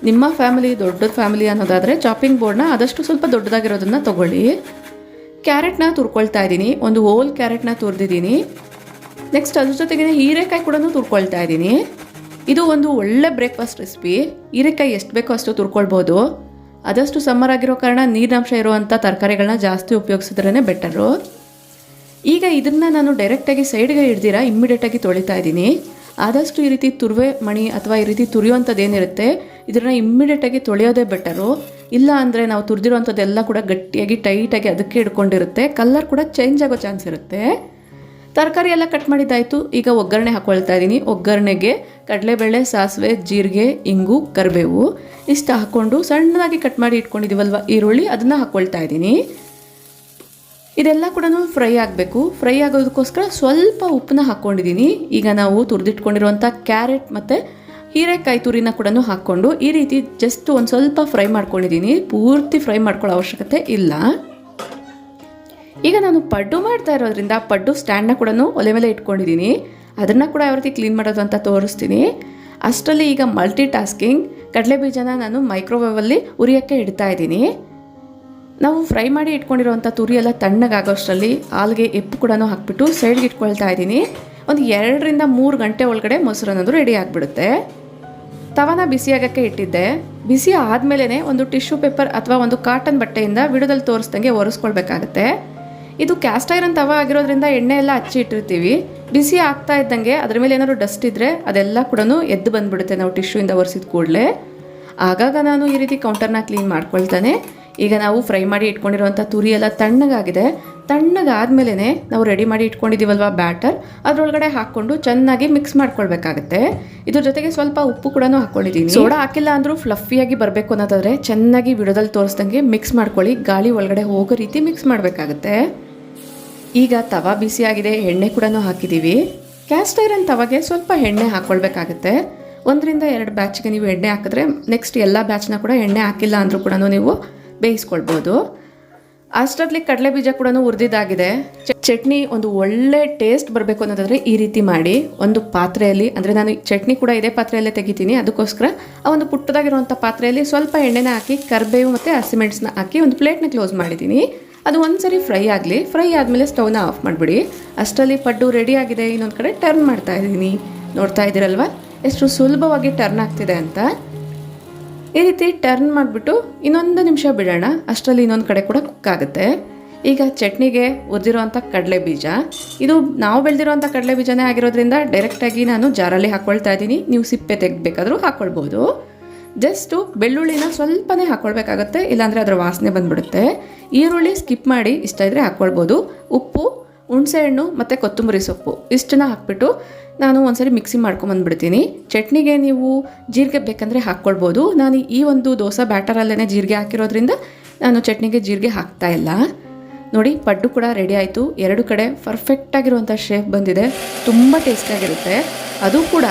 ನಿಮ್ಮ ಫ್ಯಾಮಿಲಿ ದೊಡ್ಡ ಫ್ಯಾಮಿಲಿ ಅನ್ನೋದಾದರೆ ಚಾಪಿಂಗ್ ಬೋರ್ಡ್ನ ಆದಷ್ಟು ಸ್ವಲ್ಪ ದೊಡ್ಡದಾಗಿರೋದನ್ನು ತೊಗೊಳ್ಳಿ. ಕ್ಯಾರೆಟ್ನ ತುರ್ಕೊಳ್ತಾ ಇದ್ದೀನಿ. ಒಂದು ಹೋಲ್ ಕ್ಯಾರೆಟ್ನ ತುರಿದಿದ್ದೀನಿ. ನೆಕ್ಸ್ಟ್ ಅದ್ರ ಜೊತೆಗೆ ಹೀರೆಕಾಯಿ ಕೂಡ ತುರ್ಕೊಳ್ತಾ ಇದ್ದೀನಿ. ಇದು ಒಂದು ಒಳ್ಳೆ ಬ್ರೇಕ್ಫಾಸ್ಟ್ ರೆಸಿಪಿ. ಹೀರೆಕಾಯಿ ಎಷ್ಟು ಬೇಕೋ ಅಷ್ಟು ತುರ್ಕೊಳ್ಬೋದು. ಆದಷ್ಟು ಸಮ್ಮರ್ ಆಗಿರೋ ಕಾರಣ ನೀರಿನಾಂಶ ಇರುವಂಥ ತರಕಾರಿಗಳನ್ನ ಜಾಸ್ತಿ ಉಪಯೋಗಿಸಿದ್ರೇ ಬೆಟರು. ಈಗ ಇದನ್ನು ನಾನು ಡೈರೆಕ್ಟಾಗಿ ಸೈಡ್ಗೆ ಹಿಡ್ದಿರ ಇಮ್ಮಿಡಿಯೇಟಾಗಿ ತೊಳಿತಾ ಇದ್ದೀನಿ. ಆದಷ್ಟು ಈ ರೀತಿ ತುರುವೆ ಮಣಿ ಅಥವಾ ಈ ರೀತಿ ತುರಿಯುವಂಥದ್ದು ಏನಿರುತ್ತೆ ಇದನ್ನು ಇಮ್ಮಿಡಿಯೇಟಾಗಿ ತೊಳೆಯೋದೇ ಬೆಟರು. ಇಲ್ಲ ಅಂದರೆ ನಾವು ತುರಿದಿರೋವಂಥದ್ದೆಲ್ಲ ಕೂಡ ಗಟ್ಟಿಯಾಗಿ ಟೈಟಾಗಿ ಅದಕ್ಕೆ ಹಿಡ್ಕೊಂಡಿರುತ್ತೆ. ಕಲರ್ ಕೂಡ ಚೇಂಜ್ ಆಗೋ ಚಾನ್ಸ್ ಇರುತ್ತೆ. ತರಕಾರಿ ಎಲ್ಲ ಕಟ್ ಮಾಡಿದ್ದಾಯಿತು. ಈಗ ಒಗ್ಗರಣೆ ಹಾಕ್ಕೊಳ್ತಾ ಇದ್ದೀನಿ. ಒಗ್ಗರಣೆಗೆ ಕಡಲೆಬೇಳೆ, ಸಾಸಿವೆ, ಜೀರಿಗೆ, ಇಂಗು, ಕರಿಬೇವು ಇಷ್ಟು ಹಾಕ್ಕೊಂಡು ಸಣ್ಣದಾಗಿ ಕಟ್ ಮಾಡಿ ಇಟ್ಕೊಂಡಿದ್ದೀವಲ್ವ ಈರುಳ್ಳಿ, ಅದನ್ನು ಹಾಕ್ಕೊಳ್ತಾ ಇದ್ದೀನಿ. ಇದೆಲ್ಲ ಕೂಡ ಫ್ರೈ ಆಗಬೇಕು. ಫ್ರೈ ಆಗೋದಕ್ಕೋಸ್ಕರ ಸ್ವಲ್ಪ ಉಪ್ಪನ್ನ ಹಾಕ್ಕೊಂಡಿದ್ದೀನಿ. ಈಗ ನಾವು ತುರಿದಿಟ್ಕೊಂಡಿರುವಂಥ ಕ್ಯಾರೆಟ್ ಮತ್ತು ಹೀರೆಕಾಯಿ ತುರಿನ ಕೂಡ ಹಾಕ್ಕೊಂಡು ಈ ರೀತಿ ಜಸ್ಟ್ ಒಂದು ಸ್ವಲ್ಪ ಫ್ರೈ ಮಾಡ್ಕೊಂಡಿದ್ದೀನಿ. ಪೂರ್ತಿ ಫ್ರೈ ಮಾಡ್ಕೊಳ್ಳೋ ಅವಶ್ಯಕತೆ ಇಲ್ಲ. ಈಗ ನಾನು ಪಡ್ಡು ಮಾಡ್ತಾ ಇರೋದ್ರಿಂದ ಪಡ್ಡು ಸ್ಟ್ಯಾಂಡ್ನ ಕೂಡ ಒಲೆ ಮೇಲೆ ಇಟ್ಕೊಂಡಿದ್ದೀನಿ. ಅದನ್ನು ಕೂಡ ಯಾವ ರೀತಿ ಕ್ಲೀನ್ ಮಾಡೋದು ಅಂತ ತೋರಿಸ್ತೀನಿ. ಅಷ್ಟರಲ್ಲಿ ಈಗ ಮಲ್ಟಿ ಟಾಸ್ಕಿಂಗ್ ಕಡಲೆ ಬೀಜನ ನಾನು ಮೈಕ್ರೋವೇವಲ್ಲಿ ಉರಿಯೋಕ್ಕೆ ಇಡ್ತಾ ಇದ್ದೀನಿ. ನಾವು ಫ್ರೈ ಮಾಡಿ ಇಟ್ಕೊಂಡಿರೋವಂಥ ತುರಿ ಎಲ್ಲ ತಣ್ಣಗಾಗೋಷ್ಟರಲ್ಲಿ ಹಾಲಿಗೆ ಎಪ್ಪು ಕೂಡ ಹಾಕ್ಬಿಟ್ಟು ಸೈಡ್ಗೆ ಇಟ್ಕೊಳ್ತಾ ಇದ್ದೀನಿ. ಒಂದು 2 ರಿಂದ 3 ಗಂಟೆ ಒಳಗಡೆ ಮೊಸರು ಅನ್ನೋದು ರೆಡಿ ಆಗಿಬಿಡುತ್ತೆ. ತವನ ಬಿಸಿಯಾಗಕ್ಕೆ ಇಟ್ಟಿದ್ದೆ. ಬಿಸಿ ಆದಮೇಲೆ ಒಂದು ಟಿಶ್ಯೂ ಪೇಪರ್ ಅಥವಾ ಒಂದು ಕಾಟನ್ ಬಟ್ಟೆಯಿಂದ ವಿಡಿಯೋದಲ್ಲಿ ತೋರಿಸ್ದಂಗೆ ಒರೆಸ್ಕೊಳ್ಬೇಕಾಗತ್ತೆ. ಇದು ಕ್ಯಾಸ್ಟ್ ಐರನ್ ತವ ಆಗಿರೋದ್ರಿಂದ ಎಣ್ಣೆ ಎಲ್ಲ ಹಚ್ಚಿ ಇಟ್ಟಿರ್ತೀವಿ. ಬಿಸಿ ಆಗ್ತಾ ಇದ್ದಂಗೆ ಅದ್ರ ಮೇಲೆ ಏನಾದ್ರು ಡಸ್ಟ್ ಇದ್ದರೆ ಅದೆಲ್ಲ ಕೂಡ ಎದ್ದು ಬಂದುಬಿಡುತ್ತೆ ನಾವು ಟಿಶ್ಯೂಯಿಂದ ಒರೆಸಿದ ಕೂಡಲೇ. ಆಗಾಗ ನಾನು ಈ ರೀತಿ ಕೌಂಟರ್ನ ಕ್ಲೀನ್ ಮಾಡ್ಕೊಳ್ತಾನೆ. ಈಗ ನಾವು ಫ್ರೈ ಮಾಡಿ ಇಟ್ಕೊಂಡಿರುವಂಥ ತುರಿ ಎಲ್ಲ ತಣ್ಣಗಾಗಿದೆ. ತಣ್ಣಗಾದ್ಮೇಲೆ ನಾವು ರೆಡಿ ಮಾಡಿ ಇಟ್ಕೊಂಡಿದ್ದೀವಲ್ವ ಬ್ಯಾಟರ್, ಅದರೊಳಗಡೆ ಹಾಕ್ಕೊಂಡು ಚೆನ್ನಾಗಿ ಮಿಕ್ಸ್ ಮಾಡ್ಕೊಳ್ಬೇಕಾಗತ್ತೆ. ಇದ್ರ ಜೊತೆಗೆ ಸ್ವಲ್ಪ ಉಪ್ಪು ಕೂಡ ಹಾಕ್ಕೊಂಡಿದ್ದೀನಿ. ಸೋಡಾ ಹಾಕಿಲ್ಲ ಅಂದರೂ ಫ್ಲಫಿಯಾಗಿ ಬರಬೇಕು ಅನ್ನೋದಾದರೆ ಚೆನ್ನಾಗಿ ವಿಡಿಯೋದಲ್ಲಿ ತೋರಿಸ್ದಂಗೆ ಮಿಕ್ಸ್ ಮಾಡ್ಕೊಳ್ಳಿ. ಗಾಳಿ ಒಳಗಡೆ ಹೋಗೋ ರೀತಿ ಮಿಕ್ಸ್ ಮಾಡಬೇಕಾಗತ್ತೆ. ಈಗ ತವಾ ಬಿಸಿಯಾಗಿದೆ, ಎಣ್ಣೆ ಕೂಡ ಹಾಕಿದ್ದೀವಿ. ಕ್ಯಾಸ್ಟ್ ಐರನ್ ತವಾಗೆ ಸ್ವಲ್ಪ ಎಣ್ಣೆ ಹಾಕ್ಕೊಳ್ಬೇಕಾಗತ್ತೆ. 1 ರಿಂದ 2 ಬ್ಯಾಚ್ಗೆ ನೀವು ಎಣ್ಣೆ ಹಾಕಿದ್ರೆ ನೆಕ್ಸ್ಟ್ ಎಲ್ಲ ಬ್ಯಾಚ್ನ ಕೂಡ ಎಣ್ಣೆ ಹಾಕಿಲ್ಲ ಅಂದರೂ ಕೂಡ ನೀವು ಬೇಯಿಸ್ಕೊಳ್ಬೋದು. ಅಷ್ಟರಲ್ಲಿ ಕಡಲೆ ಬೀಜ ಕೂಡ ಹುರಿದಿದ್ದಾಗಿದೆ. ಚಟ್ನಿ ಒಂದು ಒಳ್ಳೆ ಟೇಸ್ಟ್ ಬರಬೇಕು ಅನ್ನೋದಾದರೆ ಈ ರೀತಿ ಮಾಡಿ ಒಂದು ಪಾತ್ರೆಯಲ್ಲಿ, ಅಂದರೆ ನಾನು ಚಟ್ನಿ ಕೂಡ ಇದೇ ಪಾತ್ರೆಯಲ್ಲೇ ತೆಗಿತೀನಿ, ಅದಕ್ಕೋಸ್ಕರ ಆ ಒಂದು ಪುಟ್ಟದಾಗಿರುವಂಥ ಪಾತ್ರೆಯಲ್ಲಿ ಸ್ವಲ್ಪ ಎಣ್ಣೆನ ಹಾಕಿ ಕರಿಬೇವು ಮತ್ತು ಹಸಿಮೆಣಸನ್ನ ಹಾಕಿ ಒಂದು ಪ್ಲೇಟ್ನ ಕ್ಲೋಸ್ ಮಾಡಿದ್ದೀನಿ. ಅದು ಒಂದ್ಸರಿ ಫ್ರೈ ಆಗಲಿ. ಫ್ರೈ ಆದಮೇಲೆ ಸ್ಟವ್ನ ಆಫ್ ಮಾಡಿಬಿಡಿ. ಅಷ್ಟರಲ್ಲಿ ಪಡ್ಡು ರೆಡಿ ಆಗಿದೆ. ಇನ್ನೊಂದು ಕಡೆ ಟರ್ನ್ ಮಾಡ್ತಾ ಇದ್ದೀನಿ. ನೋಡ್ತಾ ಇದ್ದೀರಲ್ವ ಎಷ್ಟು ಸುಲಭವಾಗಿ ಟರ್ನ್ ಆಗ್ತಿದೆ ಅಂತ. ಈ ರೀತಿ ಟರ್ನ್ ಮಾಡಿಬಿಟ್ಟು ಇನ್ನೊಂದು ನಿಮಿಷ ಬಿಡೋಣ. ಅಷ್ಟರಲ್ಲಿ ಇನ್ನೊಂದು ಕಡೆ ಕೂಡ ಕುಕ್ ಆಗುತ್ತೆ. ಈಗ ಚಟ್ನಿಗೆ ಹುರಿದಿರೋಂಥ ಕಡಲೆ ಬೀಜ, ಇದು ನಾವು ಬೆಳೆದಿರೋಂಥ ಕಡಲೆ ಬೀಜನೇ ಆಗಿರೋದ್ರಿಂದ ಡೈರೆಕ್ಟಾಗಿ ನಾನು ಜಾರಲ್ಲಿ ಹಾಕ್ಕೊಳ್ತಾ ಇದ್ದೀನಿ. ನೀವು ಸಿಪ್ಪೆ ತೆಗೆಬೇಕಾದ್ರೂ ಹಾಕ್ಕೊಳ್ಬೋದು. ಜಸ್ಟು ಬೆಳ್ಳುಳ್ಳಿನ ಸ್ವಲ್ಪನೇ ಹಾಕ್ಕೊಳ್ಬೇಕಾಗತ್ತೆ, ಇಲ್ಲಾಂದರೆ ಅದರ ವಾಸನೆ ಬಂದುಬಿಡುತ್ತೆ. ಈರುಳ್ಳಿ ಸ್ಕಿಪ್ ಮಾಡಿ ಇಷ್ಟ ಇದ್ದರೆ ಹಾಕ್ಕೊಳ್ಬೋದು. ಉಪ್ಪು, ಹುಣಸೆಹಣ್ಣು ಮತ್ತು ಕೊತ್ತಂಬರಿ ಸೊಪ್ಪು ಇಷ್ಟನ್ನ ಹಾಕ್ಬಿಟ್ಟು ನಾನು ಒಂದ್ಸರಿ ಮಿಕ್ಸಿ ಮಾಡ್ಕೊಂಬಂದ್ಬಿಡ್ತೀನಿ. ಚಟ್ನಿಗೆ ನೀವು ಜೀರಿಗೆ ಬೇಕಂದರೆ ಹಾಕ್ಕೊಳ್ಬೋದು. ನಾನು ಈ ಒಂದು ದೋಸೆ ಬ್ಯಾಟರಲ್ಲೇ ಜೀರಿಗೆ ಹಾಕಿರೋದ್ರಿಂದ ನಾನು ಚಟ್ನಿಗೆ ಜೀರಿಗೆ ಹಾಕ್ತಾಯಿಲ್ಲ. ನೋಡಿ, ಪಡ್ಡು ಕೂಡ ರೆಡಿ ಆಯಿತು. ಎರಡು ಕಡೆ ಪರ್ಫೆಕ್ಟಾಗಿರುವಂಥ ಶೇಪ್ ಬಂದಿದೆ, ತುಂಬ ಟೇಸ್ಟಿಯಾಗಿರುತ್ತೆ. ಅದು ಕೂಡ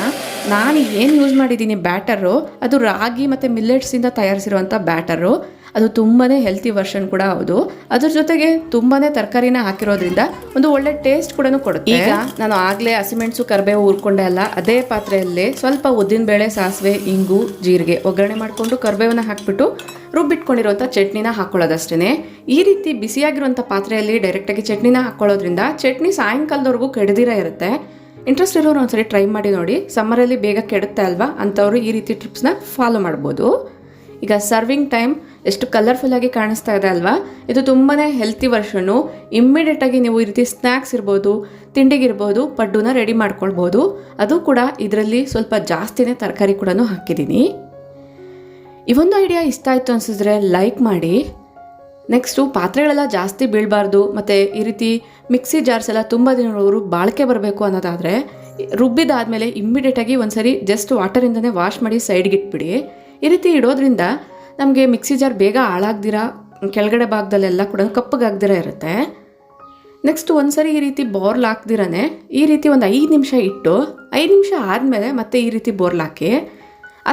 ನಾನು ಏನು ಯೂಸ್ ಮಾಡಿದ್ದೀನಿ ಬ್ಯಾಟರು, ಅದು ರಾಗಿ ಮತ್ತು ಮಿಲ್ಲೆಟ್ಸಿಂದ ತಯಾರಿಸಿರುವಂಥ ಬ್ಯಾಟರು. ಅದು ತುಂಬಾ ಹೆಲ್ತಿ ವರ್ಷನ್ ಕೂಡ ಹೌದು. ಅದ್ರ ಜೊತೆಗೆ ತುಂಬಾ ತರಕಾರಿನ ಹಾಕಿರೋದ್ರಿಂದ ಒಂದು ಒಳ್ಳೆ ಟೇಸ್ಟ್ ಕೂಡ ಕೊಡುತ್ತೆ. ಈಗ ನಾನು ಆಗಲೇ ಹಸಿಮೆಣಸು ಕರಿಬೇವು ಹುರ್ಕೊಂಡೆ ಅಲ್ಲ, ಅದೇ ಪಾತ್ರೆಯಲ್ಲಿ ಸ್ವಲ್ಪ ಉದ್ದಿನಬೇಳೆ, ಸಾಸಿವೆ, ಇಂಗು, ಜೀರಿಗೆ ಒಗ್ಗರಣೆ ಮಾಡಿಕೊಂಡು ಕರಿಬೇವನ್ನ ಹಾಕಿಬಿಟ್ಟು ರುಬ್ಬಿಟ್ಕೊಂಡಿರುವಂಥ ಚಟ್ನಿನ ಹಾಕ್ಕೊಳ್ಳೋದಷ್ಟೇ. ಈ ರೀತಿ ಬಿಸಿಯಾಗಿರುವಂಥ ಪಾತ್ರೆಯಲ್ಲಿ ಡೈರೆಕ್ಟಾಗಿ ಚಟ್ನಿನ ಹಾಕ್ಕೊಳ್ಳೋದ್ರಿಂದ ಚಟ್ನಿ ಸಾಯಂಕಾಲದವರೆಗೂ ಕೆಡದಿರ ಇರುತ್ತೆ. ಇಂಟ್ರೆಸ್ಟ್ ಇರೋರು ಒಂದ್ಸರಿ ಟ್ರೈ ಮಾಡಿ ನೋಡಿ. ಸಮ್ಮರಲ್ಲಿ ಬೇಗ ಕೆಡುತ್ತೆ ಅಲ್ವಾ, ಅಂಥವ್ರು ಈ ರೀತಿ ಟಿಪ್ಸ್ನ ಫಾಲೋ ಮಾಡ್ಬೋದು. ಈಗ ಸರ್ವಿಂಗ್ ಟೈಮ್ ಎಷ್ಟು ಕಲರ್ಫುಲ್ಲಾಗಿ ಕಾಣಿಸ್ತಾ ಇದೆ ಅಲ್ವಾ. ಇದು ತುಂಬಾ ಹೆಲ್ತಿ ವರ್ಷನು. ಇಮ್ಮಿಡಿಯೇಟಾಗಿ ನೀವು ಈ ರೀತಿ ಸ್ನ್ಯಾಕ್ಸ್ ಇರ್ಬೋದು, ತಿಂಡಿಗಿರ್ಬೋದು, ಪಡ್ಡುನ ರೆಡಿ ಮಾಡ್ಕೊಳ್ಬೋದು. ಅದು ಕೂಡ ಇದರಲ್ಲಿ ಸ್ವಲ್ಪ ಜಾಸ್ತಿನೇ ತರಕಾರಿ ಕೂಡ ಹಾಕಿದ್ದೀನಿ. ಈ ಒಂದು ಐಡಿಯಾ ಇಷ್ಟ ಆಯಿತು ಅನಿಸಿದ್ರೆ ಲೈಕ್ ಮಾಡಿ. ನೆಕ್ಸ್ಟು ಪಾತ್ರೆಗಳೆಲ್ಲ ಜಾಸ್ತಿ ಬೀಳಬಾರ್ದು ಮತ್ತು ಈ ರೀತಿ ಮಿಕ್ಸಿ ಜಾರ್ಸ್ ಎಲ್ಲ ತುಂಬ ದಿನಗಳವರು ಬಾಳಿಕೆ ಬರಬೇಕು ಅನ್ನೋದಾದರೆ ರುಬ್ಬಿದಾದಮೇಲೆ ಇಮ್ಮಿಡಿಯೇಟಾಗಿ ಒಂದ್ಸರಿ ಜಸ್ಟ್ ವಾಟರಿಂದನೇ ವಾಶ್ ಮಾಡಿ ಸೈಡ್ಗೆ ಇಟ್ಬಿಡಿ. ಈ ರೀತಿ ಇಡೋದ್ರಿಂದ ನಮಗೆ ಮಿಕ್ಸಿ ಜಾರ್ ಬೇಗ ಹಾಳಾಗ್ದಿರ, ಕೆಳಗಡೆ ಭಾಗದಲ್ಲೆಲ್ಲ ಕೂಡ ಕಪ್ಪಗಾಗ್ದಿರ ಇರುತ್ತೆ. ನೆಕ್ಸ್ಟ್ ಒಂದ್ಸರಿ ಈ ರೀತಿ ಬೋರ್ಲ್ ಹಾಕ್ದಿರೇ ಈ ರೀತಿ ಒಂದು 5 ನಿಮಿಷ ಇಟ್ಟು 5 ನಿಮಿಷ ಆದಮೇಲೆ ಮತ್ತೆ ಈ ರೀತಿ ಬೋರ್ಲ್ ಹಾಕಿ,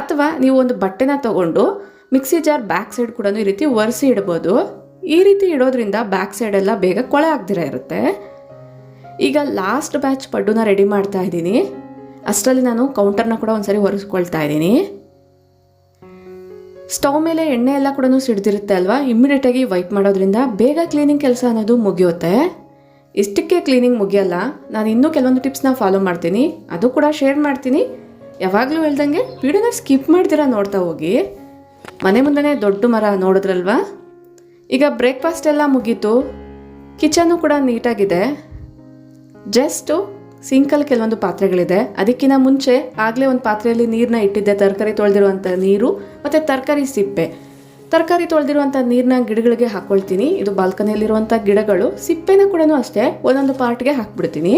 ಅಥವಾ ನೀವು ಒಂದು ಬಟ್ಟೆನ ತೊಗೊಂಡು ಮಿಕ್ಸಿ ಜಾರ್ ಬ್ಯಾಕ್ ಸೈಡ್ ಕೂಡ ಈ ರೀತಿ ಒರೆಸಿ ಇಡ್ಬೋದು. ಈ ರೀತಿ ಇಡೋದ್ರಿಂದ ಬ್ಯಾಕ್ ಸೈಡೆಲ್ಲ ಬೇಗ ಕೊಳೆ ಆಗ್ದಿರ ಇರುತ್ತೆ. ಈಗ ಲಾಸ್ಟ್ ಬ್ಯಾಚ್ ಪಡ್ಡುನ ರೆಡಿ ಮಾಡ್ತಾ ಇದ್ದೀನಿ. ಅಷ್ಟರಲ್ಲಿ ನಾನು ಕೌಂಟರ್ನ ಕೂಡ ಒಂದ್ಸರಿ ಒರೆಸ್ಕೊಳ್ತಾ ಇದ್ದೀನಿ. ಸ್ಟವ್ ಮೇಲೆ ಎಣ್ಣೆ ಎಲ್ಲ ಕೂಡ ಸಿಡ್ದಿರುತ್ತೆ ಅಲ್ವಾ, ಇಮ್ಮಿಡಿಯೇಟಾಗಿ ವೈಪ್ ಮಾಡೋದ್ರಿಂದ ಬೇಗ ಕ್ಲೀನಿಂಗ್ ಕೆಲಸ ಅನ್ನೋದು ಮುಗಿಯುತ್ತೆ. ಇಷ್ಟಕ್ಕೆ ಕ್ಲೀನಿಂಗ್ ಮುಗಿಯಲ್ಲ, ನಾನು ಇನ್ನೂ ಕೆಲವೊಂದು ಟಿಪ್ಸ್ನ ಫಾಲೋ ಮಾಡ್ತೀನಿ, ಅದು ಕೂಡ ಶೇರ್ ಮಾಡ್ತೀನಿ. ಯಾವಾಗಲೂ ಹೇಳ್ದಂಗೆ ವಿಡಿಯೋನ ಸ್ಕಿಪ್ ಮಾಡ್ತೀರಾ ನೋಡ್ತಾ ಹೋಗಿ. ಮನೆ ಮುಂದೆ ದೊಡ್ಡ ಮರ ನೋಡಿದ್ರಲ್ವಾ. ಈಗ ಬ್ರೇಕ್ಫಾಸ್ಟ್ ಎಲ್ಲ ಮುಗೀತು, ಕಿಚನ್ನು ಕೂಡ ನೀಟಾಗಿದೆ. ಜಸ್ಟು ಸಿಂಕಲ್ಲಿ ಕೆಲವೊಂದು ಪಾತ್ರೆಗಳಿದೆ. ಅದಕ್ಕಿಂತ ಮುಂಚೆ ಆಗಲೇ ಒಂದು ಪಾತ್ರೆಯಲ್ಲಿ ನೀರನ್ನ ಇಟ್ಟಿದ್ದೆ, ತರಕಾರಿ ತೊಳೆದಿರುವಂಥ ನೀರು ಮತ್ತು ತರಕಾರಿ ಸಿಪ್ಪೆ. ತರಕಾರಿ ತೊಳೆದಿರುವಂಥ ನೀರನ್ನ ಗಿಡಗಳಿಗೆ ಹಾಕ್ಕೊಳ್ತೀನಿ. ಇದು ಬಾಲ್ಕನಿಯಲ್ಲಿರುವಂಥ ಗಿಡಗಳು. ಸಿಪ್ಪೆನ ಕೂಡ ಅಷ್ಟೇ ಒಂದೊಂದು ಪಾರ್ಟ್ಗೆ ಹಾಕ್ಬಿಡ್ತೀನಿ.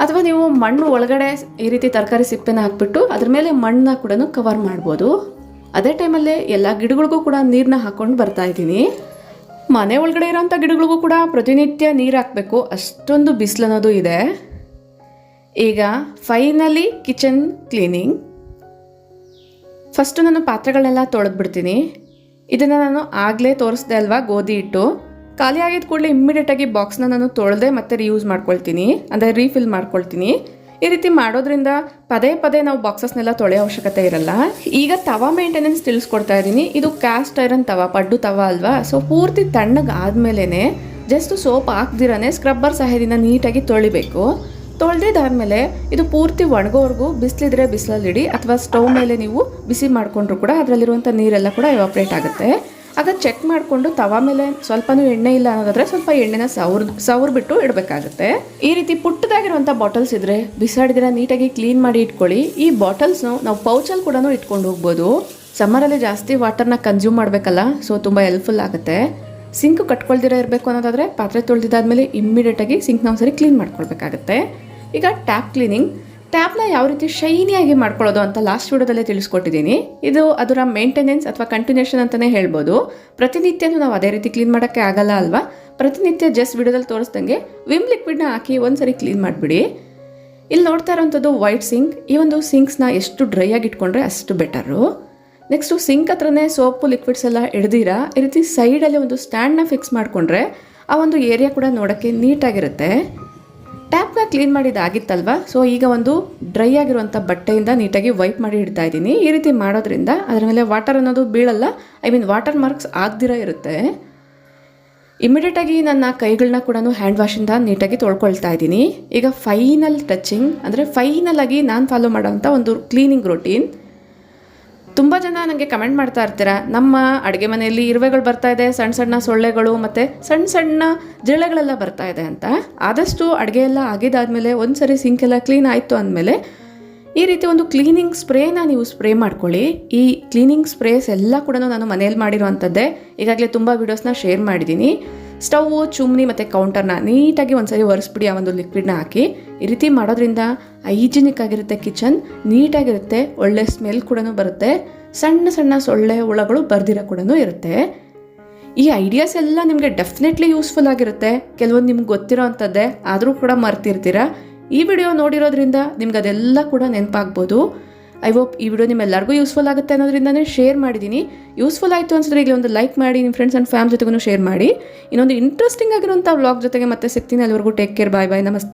ಅಥವಾ ನೀವು ಮಣ್ಣು ಒಳಗಡೆ ಈ ರೀತಿ ತರಕಾರಿ ಸಿಪ್ಪೆನ ಹಾಕ್ಬಿಟ್ಟು ಅದ್ರ ಮೇಲೆ ಮಣ್ಣನ್ನ ಕೂಡ ಕವರ್ ಮಾಡ್ಬೋದು. ಅದೇ ಟೈಮಲ್ಲೇ ಎಲ್ಲ ಗಿಡಗಳಿಗೂ ಕೂಡ ನೀರನ್ನ ಹಾಕ್ಕೊಂಡು ಬರ್ತಾ ಇದ್ದೀನಿ. ಮನೆ ಒಳಗಡೆ ಇರೋಂಥ ಗಿಡಗಳಿಗೂ ಕೂಡ ಪ್ರತಿನಿತ್ಯ ನೀರು ಹಾಕಬೇಕು, ಅಷ್ಟೊಂದು ಬಿಸಿಲು ಅನ್ನೋದು ಇದೆ. ಈಗ ಫೈನಲಿ ಕಿಚನ್ ಕ್ಲೀನಿಂಗ್. ಫಸ್ಟು ನಾನು ಪಾತ್ರೆಗಳನ್ನೆಲ್ಲ ತೊಳೆದ್ಬಿಡ್ತೀನಿ. ಇದನ್ನು ನಾನು ಆಗಲೇ ತೋರಿಸ್ದೆ ಅಲ್ವಾ, ಗೋಧಿ ಹಿಟ್ಟು ಖಾಲಿ ಆಗಿದ ಕೂಡಲೇ ಇಮ್ಮಿಡಿಯೇಟಾಗಿ ಬಾಕ್ಸ್ನ ನಾನು ತೊಳೆದೆ ಮತ್ತೆ ರೀಯೂಸ್ ಮಾಡ್ಕೊಳ್ತೀನಿ, ಅಂದರೆ ರೀಫಿಲ್ ಮಾಡ್ಕೊಳ್ತೀನಿ. ಈ ರೀತಿ ಮಾಡೋದ್ರಿಂದ ಪದೇ ಪದೇ ನಾವು ಬಾಕ್ಸಸ್ನೆಲ್ಲ ತೊಳೆಯೋ ಅವಶ್ಯಕತೆ ಇರಲ್ಲ. ಈಗ ತವಾ ಮೇಂಟೆನೆನ್ಸ್ ತಿಳಿಸ್ಕೊಡ್ತಾ ಇದ್ದೀನಿ. ಇದು ಕ್ಯಾಸ್ಟ್ ಐರನ್ ತವಾ, ಪಡ್ಡು ತವಾ ಅಲ್ವಾ. ಸೊ ಪೂರ್ತಿ ತಣ್ಣಗೆ ಆದಮೇಲೆ ಜಸ್ಟ್ ಸೋಪ್ ಹಾಕ್ದಿರೇ ಸ್ಕ್ರಬ್ಬರ್ ಸಹಾಯದಿಂದ ನೀಟಾಗಿ ತೊಳಿಬೇಕು. ತೊಳೆದಿದ್ದಾದಮೇಲೆ ಇದು ಪೂರ್ತಿ ಒಣಗೋವರೆಗೂ ಬಿಸಿಲಿದ್ರೆ ಬಿಸಿಲಲ್ಲಿಡಿ, ಅಥವಾ ಸ್ಟವ್ ಮೇಲೆ ನೀವು ಬಿಸಿ ಮಾಡಿಕೊಂಡ್ರು ಕೂಡ ಅದರಲ್ಲಿರುವಂಥ ನೀರೆಲ್ಲ ಕೂಡ ಎವಾಪ್ರೇಟ್ ಆಗುತ್ತೆ. ಆಗ ಚೆಕ್ ಮಾಡಿಕೊಂಡು ತವಾ ಮೇಲೆ ಸ್ವಲ್ಪನೂ ಎಣ್ಣೆ ಇಲ್ಲ ಅನ್ನೋದಾದರೆ ಸ್ವಲ್ಪ ಎಣ್ಣೆನ ಸವರ್ಬಿಟ್ಟು ಇಡಬೇಕಾಗುತ್ತೆ. ಈ ರೀತಿ ಪುಟ್ಟದಾಗಿರುವಂಥ ಬಾಟಲ್ಸ್ ಇದ್ದರೆ ಬಿಸಾಡಿದಿರ ನೀಟಾಗಿ ಕ್ಲೀನ್ ಮಾಡಿ ಇಟ್ಕೊಳ್ಳಿ. ಈ ಬಾಟಲ್ಸ್ನು ನಾವು ಪೌಚಲ್ಲಿ ಕೂಡ ಇಟ್ಕೊಂಡು ಹೋಗ್ಬೋದು. ಸಮ್ಮರಲ್ಲಿ ಜಾಸ್ತಿ ವಾಟರ್ನ ಕನ್ಸ್ಯೂಮ್ ಮಾಡಬೇಕಲ್ಲ, ಸೊ ತುಂಬ ಹೆಲ್ಪ್ಫುಲ್ ಆಗುತ್ತೆ. ಸಿಂಕ್ ಕಟ್ಕೊಳ್ದಿರ ಇರಬೇಕು ಅನ್ನೋದಾದರೆ ಪಾತ್ರೆ ತೊಳೆದಿದ್ದಾದಮೇಲೆ ಇಮ್ಮಿಡಿಯೇಟಾಗಿ ಸಿಂಕ್ನ ಒಂದ್ಸರಿ ಕ್ಲೀನ್ ಮಾಡ್ಕೊಳ್ಬೇಕಾಗತ್ತೆ. ಈಗ ಟ್ಯಾಪ್ ಕ್ಲೀನಿಂಗ್. ಟ್ಯಾಪ್ನ ಯಾವ ರೀತಿ ಶೈನಿಯಾಗಿ ಮಾಡ್ಕೊಳ್ಳೋದು ಅಂತ ಲಾಸ್ಟ್ ವಿಡಿಯೋದಲ್ಲೇ ತಿಳಿಸ್ಕೊಟ್ಟಿದ್ದೀನಿ. ಇದು ಅದರ ಮೇಂಟೆನೆನ್ಸ್ ಅಥವಾ ಕಂಟಿನ್ಯೂಷನ್ ಅಂತಲೇ ಹೇಳ್ಬೋದು. ಪ್ರತಿನಿತ್ಯನೂ ನಾವು ಅದೇ ರೀತಿ ಕ್ಲೀನ್ ಮಾಡೋಕ್ಕೆ ಆಗಲ್ಲ ಅಲ್ವಾ. ಪ್ರತಿನಿತ್ಯ ಜಸ್ಟ್ ವಿಡಿಯೋದಲ್ಲಿ ತೋರಿಸ್ದಂಗೆ ವಿಮ್ ಲಿಕ್ವಿಡ್ನ ಹಾಕಿ ಒಂದ್ಸರಿ ಕ್ಲೀನ್ ಮಾಡಿಬಿಡಿ. ಇಲ್ಲಿ ನೋಡ್ತಾ ಇರೋವಂಥದ್ದು ವೈಟ್ ಸಿಂಕ್. ಈ ಒಂದು ಸಿಂಕ್ಸ್ನ ಎಷ್ಟು ಡ್ರೈ ಆಗಿ ಇಟ್ಕೊಂಡ್ರೆ ಅಷ್ಟು ಬೆಟರು. ನೆಕ್ಸ್ಟು ಸಿಂಕ್ ಹತ್ರನೇ ಸೋಪು ಲಿಕ್ವಿಡ್ಸ್ ಎಲ್ಲ ಹಿಡ್ದಿರ ಈ ರೀತಿ ಸೈಡಲ್ಲಿ ಒಂದು ಸ್ಟ್ಯಾಂಡ್ನ ಫಿಕ್ಸ್ ಮಾಡಿಕೊಂಡ್ರೆ ಆ ಒಂದು ಏರಿಯಾ ಕೂಡ ನೋಡೋಕ್ಕೆ ನೀಟಾಗಿರುತ್ತೆ. ಟ್ಯಾಪ್ನ ಕ್ಲೀನ್ ಮಾಡಿದ್ದಾಗಿತ್ತಲ್ವ, ಸೊ ಈಗ ಒಂದು ಡ್ರೈ ಆಗಿರುವಂಥ ಬಟ್ಟೆಯಿಂದ ನೀಟಾಗಿ ವೈಪ್ ಮಾಡಿ ಇಡ್ತಾ ಇದ್ದೀನಿ. ಈ ರೀತಿ ಮಾಡೋದ್ರಿಂದ ಅದರ ಮೇಲೆ ವಾಟರ್ ಅನ್ನೋದು ಬೀಳಲ್ಲ, ವಾಟರ್ ಮಾರ್ಕ್ಸ್ ಆಗದಿರ ಇರುತ್ತೆ. ಇಮಿಡಿಯೇಟಾಗಿ ನನ್ನ ಕೈಗಳನ್ನ ಕೂಡ ಹ್ಯಾಂಡ್ ವಾಶಿಂದ ನೀಟಾಗಿ ತೊಳ್ಕೊಳ್ತಾ ಇದ್ದೀನಿ. ಈಗ ಫೈನಲ್ ಟಚಿಂಗ್, ಅಂದರೆ ಫೈನಲ್ ಆಗಿ ನಾನು ಫಾಲೋ ಮಾಡೋವಂಥ ಒಂದು ಕ್ಲೀನಿಂಗ್ ರೊಟೀನ್. ತುಂಬ ಜನ ನನಗೆ ಕಮೆಂಟ್ ಮಾಡ್ತಾ ಇರ್ತೀರ, ನಮ್ಮ ಅಡುಗೆ ಮನೆಯಲ್ಲಿ ಇರುವೆಗಳು ಬರ್ತಾ ಇದೆ, ಸಣ್ಣ ಸಣ್ಣ ಸೊಳ್ಳೆಗಳು ಮತ್ತು ಸಣ್ಣ ಸಣ್ಣ ಜಿರಳೆಗಳೆಲ್ಲ ಬರ್ತಾ ಇದೆ ಅಂತ. ಆದಷ್ಟು ಅಡುಗೆ ಎಲ್ಲ ಆಗಿದ್ದಾದಮೇಲೆ ಒಂದು ಸರಿ ಸಿಂಕ್ ಎಲ್ಲ ಕ್ಲೀನ್ ಆಯಿತು ಅಂದಮೇಲೆ ಈ ರೀತಿ ಒಂದು ಕ್ಲೀನಿಂಗ್ ಸ್ಪ್ರೇನ ನೀವು ಸ್ಪ್ರೇ ಮಾಡ್ಕೊಳ್ಳಿ. ಈ ಕ್ಲೀನಿಂಗ್ ಸ್ಪ್ರೇಸ್ ಎಲ್ಲ ಕೂಡ ನಾನು ಮನೆಯಲ್ಲಿ ಮಾಡಿರೋವಂಥದ್ದೇ. ಈಗಾಗಲೇ ತುಂಬ ವೀಡಿಯೋಸ್ನ ಶೇರ್ ಮಾಡಿದ್ದೀನಿ. ಸ್ಟವ್ವು, ಚುಮ್ನಿ ಮತ್ತು ಕೌಂಟರ್ನ ನೀಟಾಗಿ ಒಂದ್ಸರಿ ಒರೆಸ್ಬಿಡಿ ಆ ಒಂದು ಲಿಕ್ವಿಡ್ನ ಹಾಕಿ. ಈ ರೀತಿ ಮಾಡೋದ್ರಿಂದ ಹೈಜಿನಿಕ್ ಆಗಿರುತ್ತೆ, ಕಿಚನ್ ನೀಟಾಗಿರುತ್ತೆ, ಒಳ್ಳೆ ಸ್ಮೆಲ್ ಕೂಡ ಬರುತ್ತೆ, ಸಣ್ಣ ಸಣ್ಣ ಸೊಳ್ಳೆ ಹುಳಗಳು ಬರ್ದಿರೋ ಕೂಡ ಇರುತ್ತೆ. ಈ ಐಡಿಯಾಸ್ ಎಲ್ಲ ನಿಮಗೆ ಡೆಫಿನೆಟ್ಲಿ ಯೂಸ್ಫುಲ್ ಆಗಿರುತ್ತೆ. ಕೆಲವೊಂದು ನಿಮ್ಗೆ ಗೊತ್ತಿರೋ ಅಂಥದ್ದೇ, ಆದರೂ ಕೂಡ ಮರ್ತಿರ್ತೀರ. ಈ ವಿಡಿಯೋ ನೋಡಿರೋದ್ರಿಂದ ನಿಮ್ಗೆ ಅದೆಲ್ಲ ಕೂಡ ನೆನಪಾಗ್ಬೋದು. ಐ ಹೋಪ್ ಈ ವಿಡಿಯೋ ನಿಮ್ಮೆಲ್ಲರಿಗೂ ಯೂಸ್ಫುಲ್ ಆಗುತ್ತೆ ಅನ್ನೋದ್ರಿಂದನೇ ಶೇರ್ ಮಾಡಿದ್ದೀನಿ. ಯೂಸ್ಫುಲ್ ಆಯಿತು ಅನ್ಸಿದ್ರೆ ಈಗ ಒಂದು ಲೈಕ್ ಮಾಡಿ, ನಿಮ್ಮ ಫ್ರೆಂಡ್ಸ್ ಆ್ಯಂಡ್ ಫ್ಯಾಮಿಲಿ ಜೊತೆಗೂ ಶೇರ್ ಮಾಡಿ. ಇನ್ನೊಂದು ಇಂಟ್ರೆಸ್ಟಿಂಗ್ ಆಗಿರುವಂಥ ವ್ಲಾಗ್ ಜೊತೆಗೆ ಮತ್ತೆ ಸಿಗ್ತೀನಿ. ಅಲ್ಲಿವರೆಗೂ ಟೇಕ್ ಕೇರ್, ಬಾಯ್ ಬಾಯ್, ನಮಸ್ತೆ.